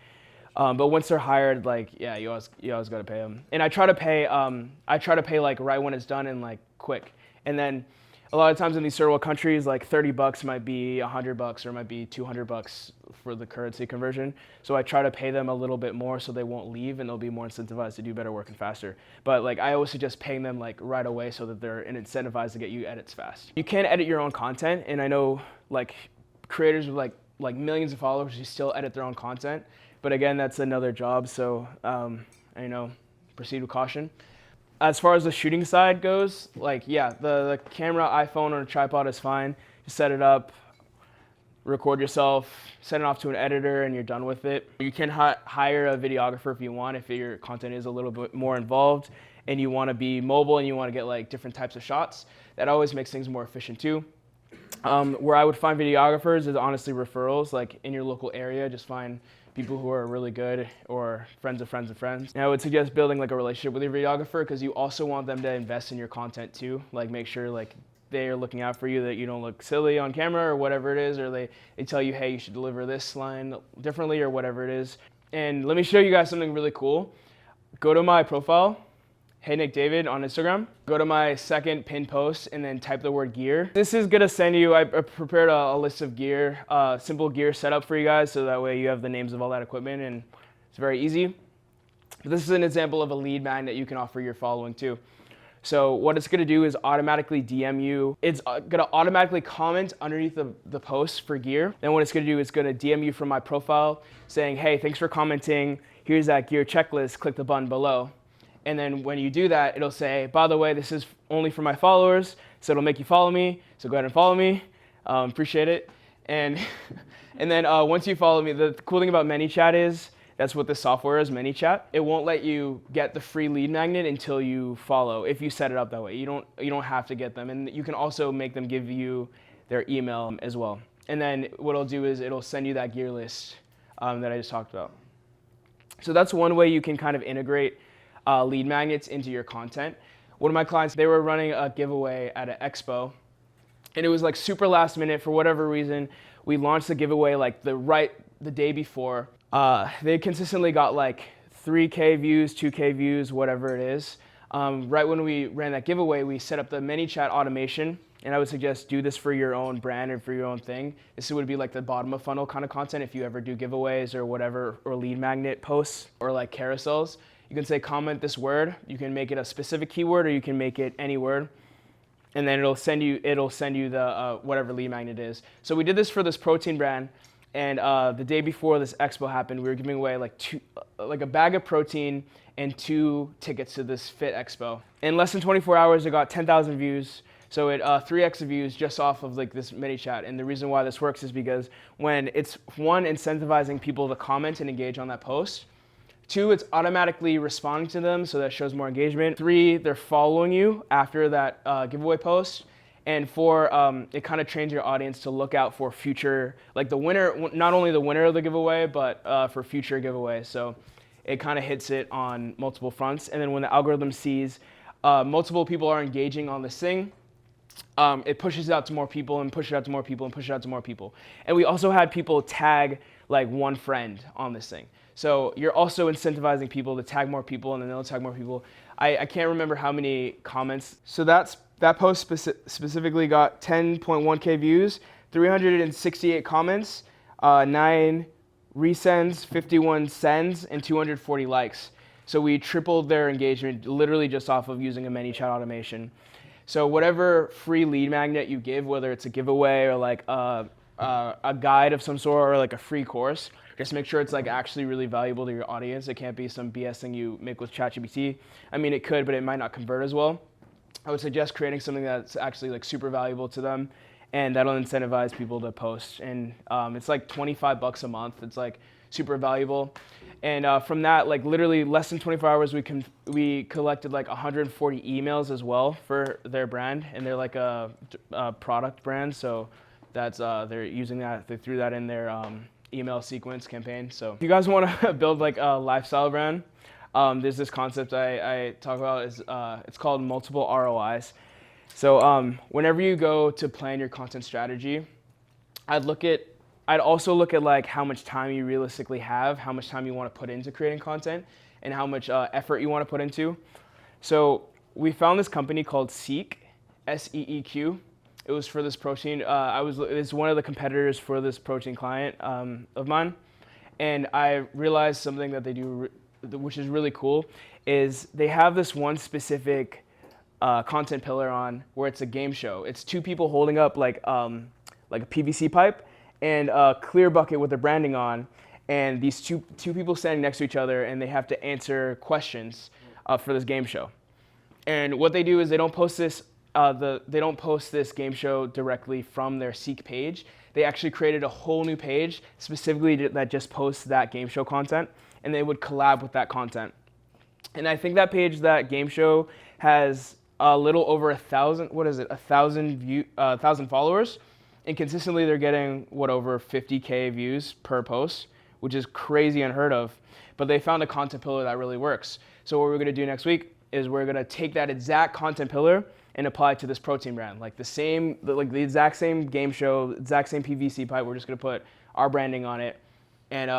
but once they're hired, like yeah, you always gotta pay them. And I try to pay like right when it's done and like quick. And then a lot of times in these third world countries, like $30 might be $100 or it might be $200 for the currency conversion. So I try to pay them a little bit more so they won't leave and they'll be more incentivized to do better work and faster. But like I always suggest paying them like right away so that they're incentivized to get you edits fast. You can edit your own content, and I know like creators with like millions of followers who still edit their own content. But again, that's another job, so proceed with caution. As far as the shooting side goes, like yeah, the camera, iPhone, or a tripod is fine. Just set it up, record yourself, send it off to an editor, and you're done with it. You can hire a videographer if you want, if your content is a little bit more involved and you want to be mobile and you want to get like different types of shots. That always makes things more efficient too. Where I would find videographers is honestly referrals, like in your local area. Just find people who are really good or friends of friends of friends. And I would suggest building like a relationship with your videographer because you also want them to invest in your content too. Like make sure like they are looking out for you, that you don't look silly on camera or whatever it is, or they tell you, hey, you should deliver this line differently or whatever it is. And let me show you guys something really cool. Go to my profile, Hey Nick David on Instagram. Go to my second pinned post and then type the word gear. This is gonna send you, I prepared a list of gear, simple gear setup for you guys, so that way you have the names of all that equipment and it's very easy. But this is an example of a lead magnet you can offer your following too. So what it's gonna do is automatically DM you. It's gonna automatically comment underneath the post for gear. Then what it's gonna do is gonna DM you from my profile saying, hey, thanks for commenting. Here's that gear checklist, click the button below. And then when you do that, it'll say, by the way, this is only for my followers, so it'll make you follow me, so go ahead and follow me. Appreciate it. And then once you follow me, the cool thing about ManyChat is, that's what this software is, ManyChat. It won't let you get the free lead magnet until you follow, if you set it up that way. You don't have to get them. And you can also make them give you their email as well. And then what it'll do is it'll send you that gear list that I just talked about. So that's one way you can kind of integrate lead magnets into your content. One of my clients, they were running a giveaway at an expo, and it was like super last minute for whatever reason. We launched the giveaway like the day before. They consistently got like 3K views, 2K views, whatever it is. Right when we ran that giveaway, we set up the ManyChat automation, and I would suggest do this for your own brand or for your own thing. This would be like the bottom of funnel kind of content if you ever do giveaways or whatever, or lead magnet posts or like carousels. You can say comment this word. You can make it a specific keyword, or you can make it any word, and then it'll send you the whatever lead magnet is. So we did this for this protein brand, and the day before this expo happened, we were giving away like a bag of protein and 2 tickets to this Fit Expo. In less than 24 hours, it got 10,000 views. So it 3x the views just off of like this ManyChat. And the reason why this works is because when it's one, incentivizing people to comment and engage on that post. 2, it's automatically responding to them, so that shows more engagement. 3, they're following you after that giveaway post. And 4, it kind of trains your audience to look out for future, like the winner, not only the winner of the giveaway, but for future giveaways. So it kind of hits it on multiple fronts. And then when the algorithm sees multiple people are engaging on this thing, it pushes it out to more people and pushes it out to more people and pushes it out to more people. And we also had people tag like one friend on this thing. So you're also incentivizing people to tag more people, and then they'll tag more people. I can't remember how many comments. So that post specifically got 10.1K views, 368 comments, 9 resends, 51 sends, and 240 likes. So we tripled their engagement literally just off of using a ManyChat automation. So whatever free lead magnet you give, whether it's a giveaway or like a guide of some sort or like a free course, just make sure it's like actually really valuable to your audience. It can't be some BS thing you make with ChatGPT. I mean, it could, but it might not convert as well. I would suggest creating something that's actually like super valuable to them, and that'll incentivize people to post. And it's like $25 a month. It's like super valuable. And from that, like literally less than 24 hours, we collected like 140 emails as well for their brand, and they're like a product brand. So that's they're using that. They threw that in their email sequence campaign. So if you guys want to build like a lifestyle brand, there's this concept I talk about. It's called multiple ROIs. So whenever you go to plan your content strategy, I'd also look at like how much time you realistically have, how much time you want to put into creating content, and how much effort you want to put into. So we found this company called Seek, SEEQ. It was for this protein. It's one of the competitors for this protein client of mine, and I realized something that they do, which is really cool, is they have this one specific content pillar on where it's a game show. It's two people holding up like a PVC pipe and a clear bucket with their branding on, and these two people standing next to each other, and they have to answer questions for this game show. And what they do is they don't post this game show directly from their Seek page. They actually created a whole new page specifically that just posts that game show content, and they would collab with that content. And I think that page, that game show, has a little over 1,000 followers. And consistently they're getting over 50K views per post, which is crazy unheard of. But they found a content pillar that really works. So what we're gonna do next week is we're gonna take that exact content pillar and apply it to this protein brand. Like the exact same game show, exact same PVC pipe, we're just gonna put our branding on it and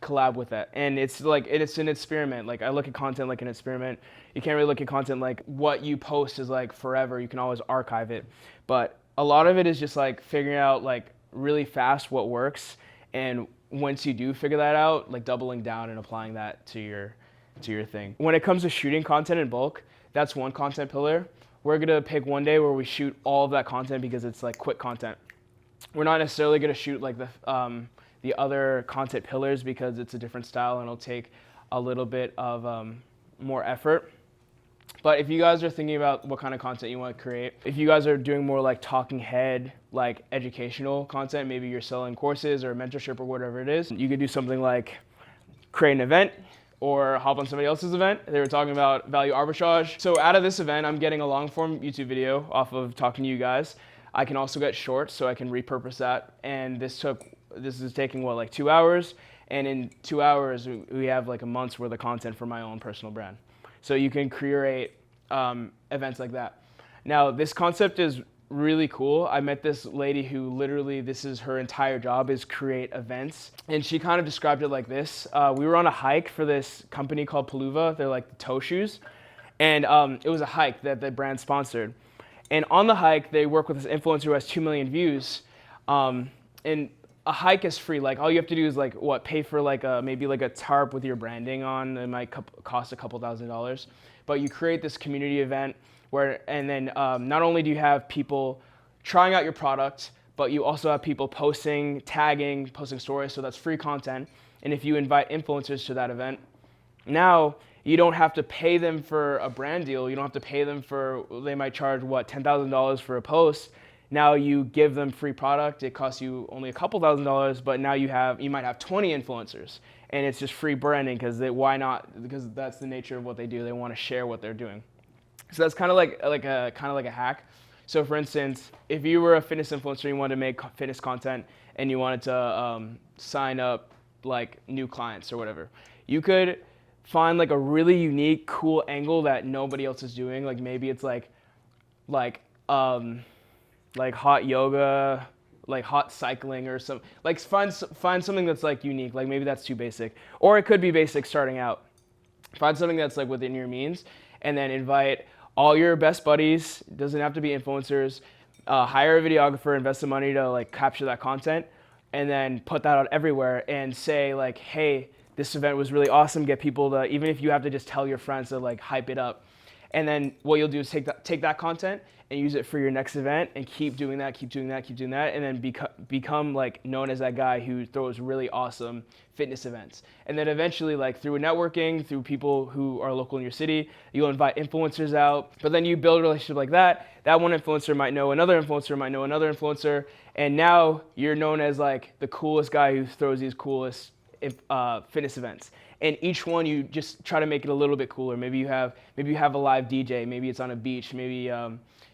collab with that. And it's an experiment. Like I look at content like an experiment. You can't really look at content like what you post is like forever. You can always archive it. But a lot of it is just like figuring out like really fast what works, and once you do figure that out, like doubling down and applying that to your thing. When it comes to shooting content in bulk, that's one content pillar. We're gonna pick one day where we shoot all of that content because it's like quick content. We're not necessarily gonna shoot like the other content pillars because it's a different style and it'll take a little bit of more effort. But if you guys are thinking about what kind of content you want to create, if you guys are doing more like talking head, like educational content, maybe you're selling courses or mentorship or whatever it is, you could do something like create an event or hop on somebody else's event. They were talking about value arbitrage. So out of this event, I'm getting a long form YouTube video off of talking to you guys. I can also get shorts, so I can repurpose that. And this is taking like 2 hours. And in 2 hours, we have like a month's worth of content for my own personal brand. So you can create events like that. Now, this concept is really cool. I met this lady who literally, this is her entire job, is create events. And she kind of described it like this. We were on a hike for this company called Paluva. They're like the toe shoes. And it was a hike that the brand sponsored. And on the hike, they work with this influencer who has 2 million views. And a hike is free. Like all you have to do is like pay for like maybe like a tarp with your branding on. It might cost a couple $1,000s. But you create this community event and then not only do you have people trying out your product, but you also have people posting, tagging, posting stories. So that's free content. And if you invite influencers to that event, now you don't have to pay them for a brand deal. You don't have to pay them they might charge $10,000 for a post. Now you give them free product. It costs you only a couple $1,000s, but now you might have 20 influencers, and it's just free branding why not? Because that's the nature of what they do. They want to share what they're doing. So that's kind of like a hack. So for instance, if you were a fitness influencer, you wanted to make fitness content, and you wanted to sign up like new clients or whatever, you could find like a really unique, cool angle that nobody else is doing. Like maybe it's like hot yoga, like hot cycling or some, like find something that's like unique. Like maybe that's too basic, or it could be basic starting out. Find something that's like within your means, and then invite all your best buddies. It doesn't have to be influencers. Hire a videographer, invest some money to like capture that content, and then put that out everywhere and say like, hey, this event was really awesome. Get people to, even if you have to just tell your friends to like hype it up. And then what you'll do is take that content and use it for your next event and keep doing that, and then become like known as that guy who throws really awesome fitness events. And then eventually, like through networking, through people who are local in your city, you'll invite influencers out. But then you build a relationship like that. That one influencer might know another influencer, might know another influencer, and now you're known as like the coolest guy who throws these coolest fitness events. And each one you just try to make it a little bit cooler. Maybe you have a live DJ. Maybe it's on a beach. Maybe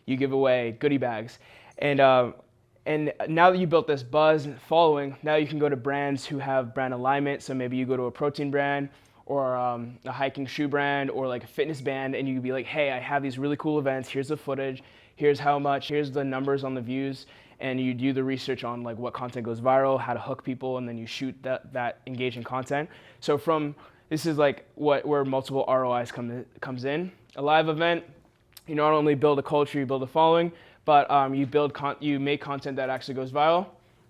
you give away goodie bags. And now that you built this buzz and following, now you can go to brands who have brand alignment. So maybe you go to a protein brand or a hiking shoe brand or like a fitness band, and you can be like, hey, I have these really cool events. Here's the footage. Here's how much. Here's the numbers on the views. And you do the research on like what content goes viral, how to hook people, and then you shoot that engaging content. So this is like where multiple ROIs comes in. A live event, you not only build a culture, you build a following, but you make content that actually goes viral,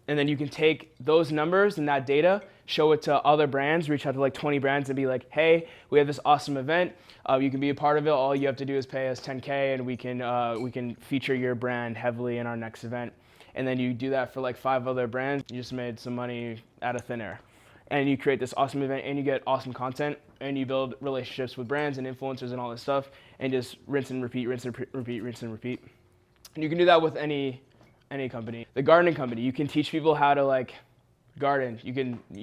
and then you can take those numbers and that data, show it to other brands, reach out to like 20 brands and be like, hey, we have this awesome event. You can be a part of it. All you have to do is pay us $10K, and we can feature your brand heavily in our next event. And then you do that for like 5 other brands. You just made some money out of thin air. And you create this awesome event, and you get awesome content, and you build relationships with brands and influencers and all this stuff, and just rinse and repeat, rinse and repeat, rinse and repeat. And you can do that with any company. The gardening company, you can teach people how to like garden. You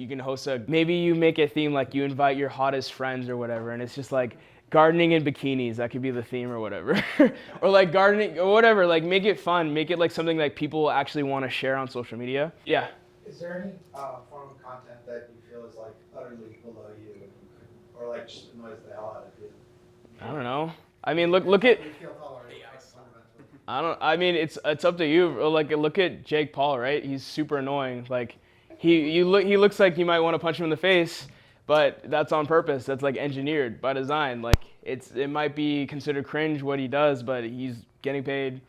can host maybe you make a theme like you invite your hottest friends or whatever, and it's just like gardening in bikinis. That could be the theme or whatever. Or like gardening or whatever, like make it fun, make it like something like people actually want to share on social media. Yeah. Is there any form of content that you feel is like utterly below you, or like just annoys the hell out of you? I don't know. I mean, look at. You feel tolerant, fundamentally. I mean, it's up to you. Like, look at Jake Paul, right? He's super annoying. Like, he looks like you might want to punch him in the face, but that's on purpose. That's like engineered by design. Like, it might be considered cringe what he does, but he's getting paid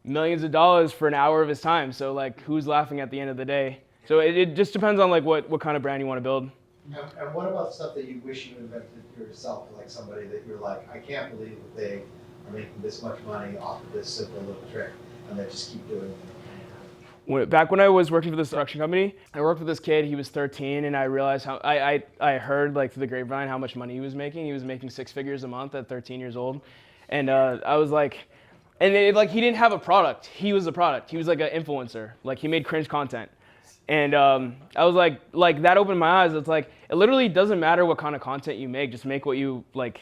millions of dollars for an hour of his time. So like, who's laughing at the end of the day? So it just depends on like what kind of brand you want to build. And what about stuff that you wish you invented yourself, like somebody that you're like, I can't believe that they are making this much money off of this simple little trick, and they just keep doing it. Back when I was working for this production company, I worked with this kid. He was 13, and I realized how I heard like through the grapevine how much money he was making. He was making 6 figures a month at 13 years old, and I was like, and he didn't have a product. He was the product. He was like an influencer. Like he made cringe content. And I was like that opened my eyes. It's like, it literally doesn't matter what kind of content you make. Just make what you like.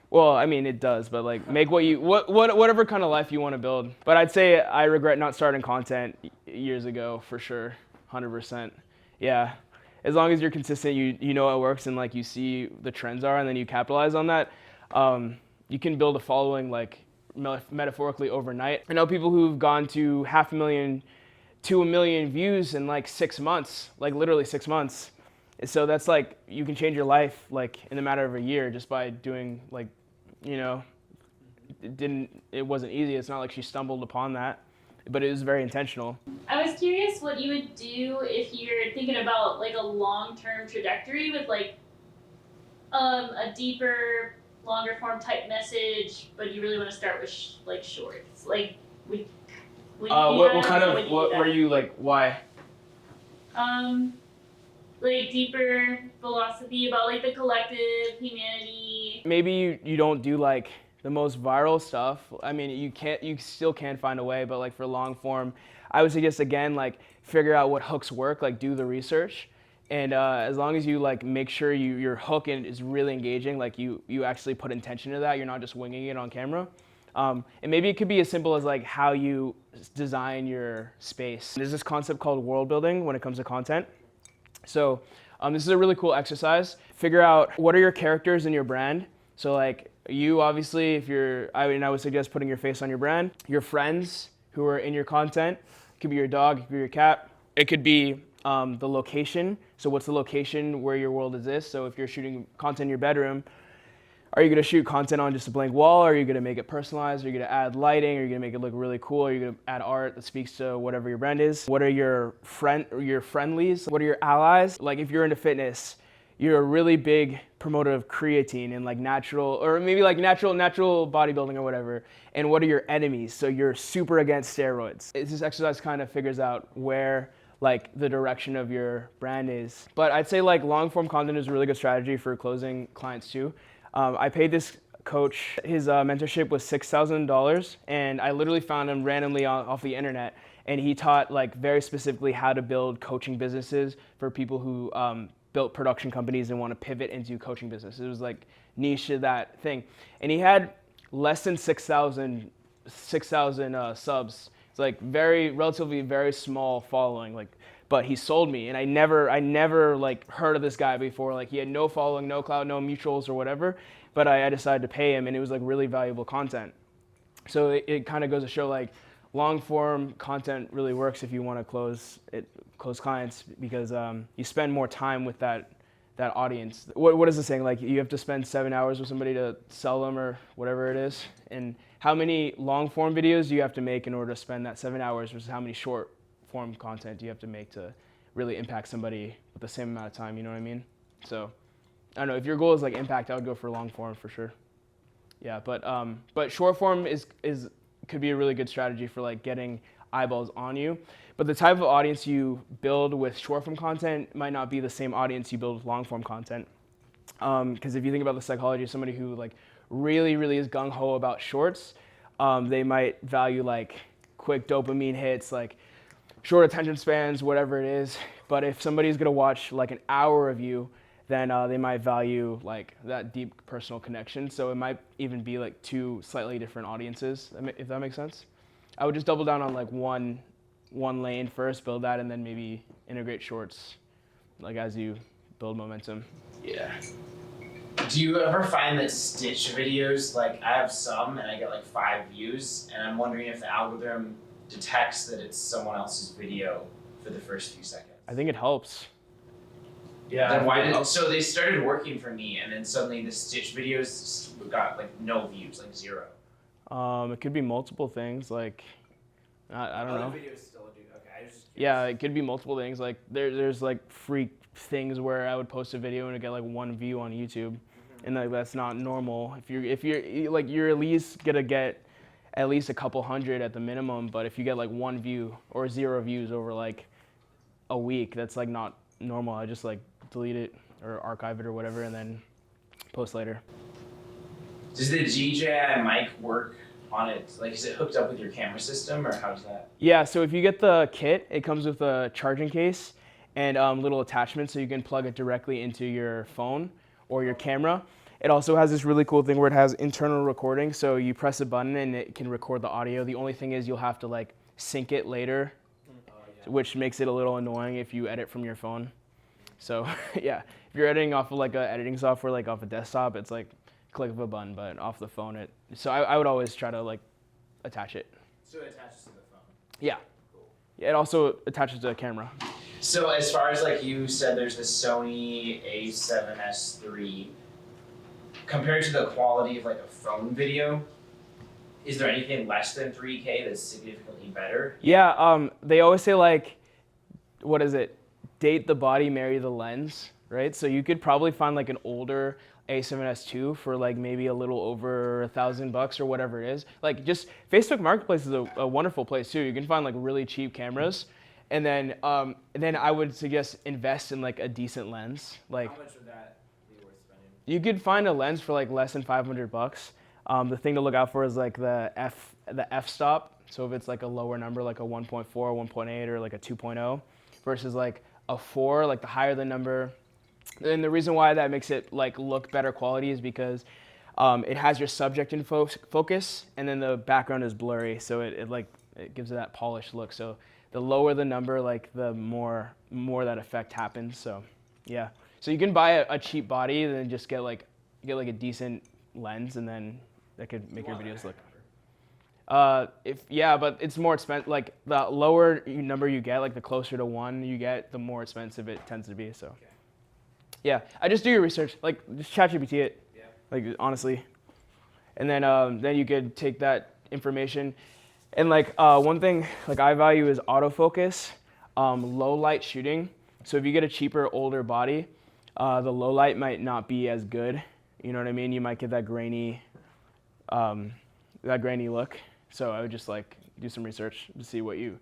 Well, I mean, it does, but like make whatever kind of life you want to build. But I'd say I regret not starting content years ago for sure, 100%. Yeah, as long as you're consistent, you know it works, and like you see the trends are, and then you capitalize on that. You can build a following like metaphorically overnight. I know people who've gone to 500,000 to 1 million views in like 6 months, like literally 6 months. So that's like, you can change your life like in a matter of a year just by doing like, you know, it wasn't easy. It's not like she stumbled upon that, but it was very intentional. I was curious what you would do if you're thinking about like a long-term trajectory with like a deeper, longer form type message, but you really want to start with like shorts. Like what were you like, why? Like deeper philosophy about like the collective, humanity. Maybe you don't do like the most viral stuff. I mean, you still can find a way, but like for long form, I would suggest again, like figure out what hooks work, like do the research. And as long as you like make sure your hook is really engaging, like you actually put intention to that, you're not just winging it on camera. And maybe it could be as simple as like how you design your space. There's this concept called world building when it comes to content. So This is a really cool exercise. Figure out what are your characters in your brand. So like you obviously, I would suggest putting your face on your brand. Your friends who are in your content. It could be your dog, it could be your cat. It could be the location. So what's the location where your world exists? So if you're shooting content in your bedroom, are you going to shoot content on just a blank wall? Are you going to make it personalized? Are you going to add lighting? Are you going to make it look really cool? Are you going to add art that speaks to whatever your brand is? What are your friendlies? What are your allies? Like if you're into fitness, you're a really big promoter of creatine and like natural, or maybe like natural bodybuilding or whatever. And what are your enemies? So you're super against steroids. This exercise kind of figures out where like the direction of your brand is. But I'd say like long form content is a really good strategy for closing clients too. I paid this coach, his mentorship was $6,000, and I literally found him randomly off the internet, and he taught like very specifically how to build coaching businesses for people who built production companies and want to pivot into coaching business. It was like niche to that thing, and he had less than 6,000 subs. It's like relatively very small following, like. But he sold me, and I never like heard of this guy before. Like he had no following, no clout, no mutuals or whatever. But I decided to pay him, and it was like really valuable content. So it kind of goes to show like long form content really works if you want to close clients, because you spend more time with that audience. What is the saying? Like you have to spend 7 hours with somebody to sell them or whatever it is. And how many long form videos do you have to make in order to spend that 7 hours versus how many short form content do you have to make to really impact somebody with the same amount of time, you know what I mean? So I don't know, if your goal is like impact, I would go for long form for sure. Yeah, but short form could be a really good strategy for like getting eyeballs on you. But the type of audience you build with short form content might not be the same audience you build with long form content. Because if you think about the psychology of somebody who like really is gung-ho about shorts, they might value like quick dopamine hits, like short attention spans, whatever it is. But if somebody's gonna watch like an hour of you, then they might value like that deep personal connection. So it might even be like two slightly different audiences, if that makes sense. I would just double down on like one lane first, build that, and then maybe integrate shorts like as you build momentum. Yeah. Do you ever find that Stitch videos, like I have some and I get like 5 views, and I'm wondering if the algorithm detects that it's someone else's video for the first few seconds? I think it helps. Yeah. Then so they started working for me, and then suddenly the Stitch videos got like no views, like 0. It could be multiple things, like I don't know. Other videos still do. Okay, I was just curious. Yeah, it could be multiple things. Like there's like freak things where I would post a video and it get like 1 view on YouTube, and like that's not normal. If you're like you're at least gonna get at least a couple hundred at the minimum, but if you get like 1 view or 0 views over like a week, that's like not normal. I just like delete it or archive it or whatever and then post later. Does the DJI mic work on it? Like, is it hooked up with your camera system, or how does that? Yeah, so if you get the kit, it comes with a charging case and little attachments, so you can plug it directly into your phone or your camera. It also has this really cool thing where it has internal recording, so you press a button and it can record the audio. The only thing is you'll have to like sync it later, which makes it a little annoying if you edit from your phone. So yeah, if you're editing off of like a editing software, like off a desktop, it's like click of a button, but off the phone so I would always try to like attach it. So it attaches to the phone. Yeah. Cool. Yeah, it also attaches to the camera. So as far as like you said, there's the Sony A7S III. Compared to the quality of like a phone video, is there anything less than 3K that's significantly better? Yeah, they always say like, what is it? Date the body, marry the lens, right? So you could probably find like an older A7S II for like maybe a little over $1,000 or whatever it is. Like just Facebook Marketplace is a wonderful place too. You can find like really cheap cameras, and then I would suggest invest in like a decent lens. Like How much would that be worth spending? you could find a lens for like less than $500. The thing to look out for is like the f-stop. So if it's like a lower number, like a 1.4, 1.8, or like a 2.0, versus like a 4, like the higher the number. And the reason why that makes it like look better quality is because it has your subject in focus, and then the background is blurry, so it gives it that polished look. So the lower the number, like the more that effect happens. So Yeah. So you can buy a cheap body and then just get like a decent lens, and then that could make your videos look. But it's more expensive. Like the lower number you get, like the closer to 1 you get, the more expensive it tends to be. So. Okay. Yeah, I just do your research. Like just ChatGPT it. Yeah. Like honestly. And then you could take that information, and like one thing like I value is autofocus, low light shooting. So if you get a cheaper, older body, the low light might not be as good. You know what I mean? You might get that grainy look. So I would just like do some research to see what you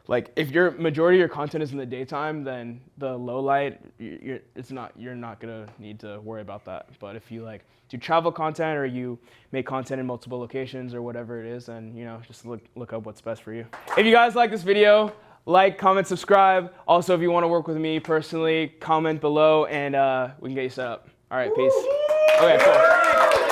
like. If your majority of your content is in the daytime, then the low light you're not gonna need to worry about that. But if you like do travel content or you make content in multiple locations or whatever it is, then just look up what's best for you. If you guys like this video, like, comment, subscribe. Also, if you want to work with me personally, comment below and we can get you set up. All right, peace. Okay, cool.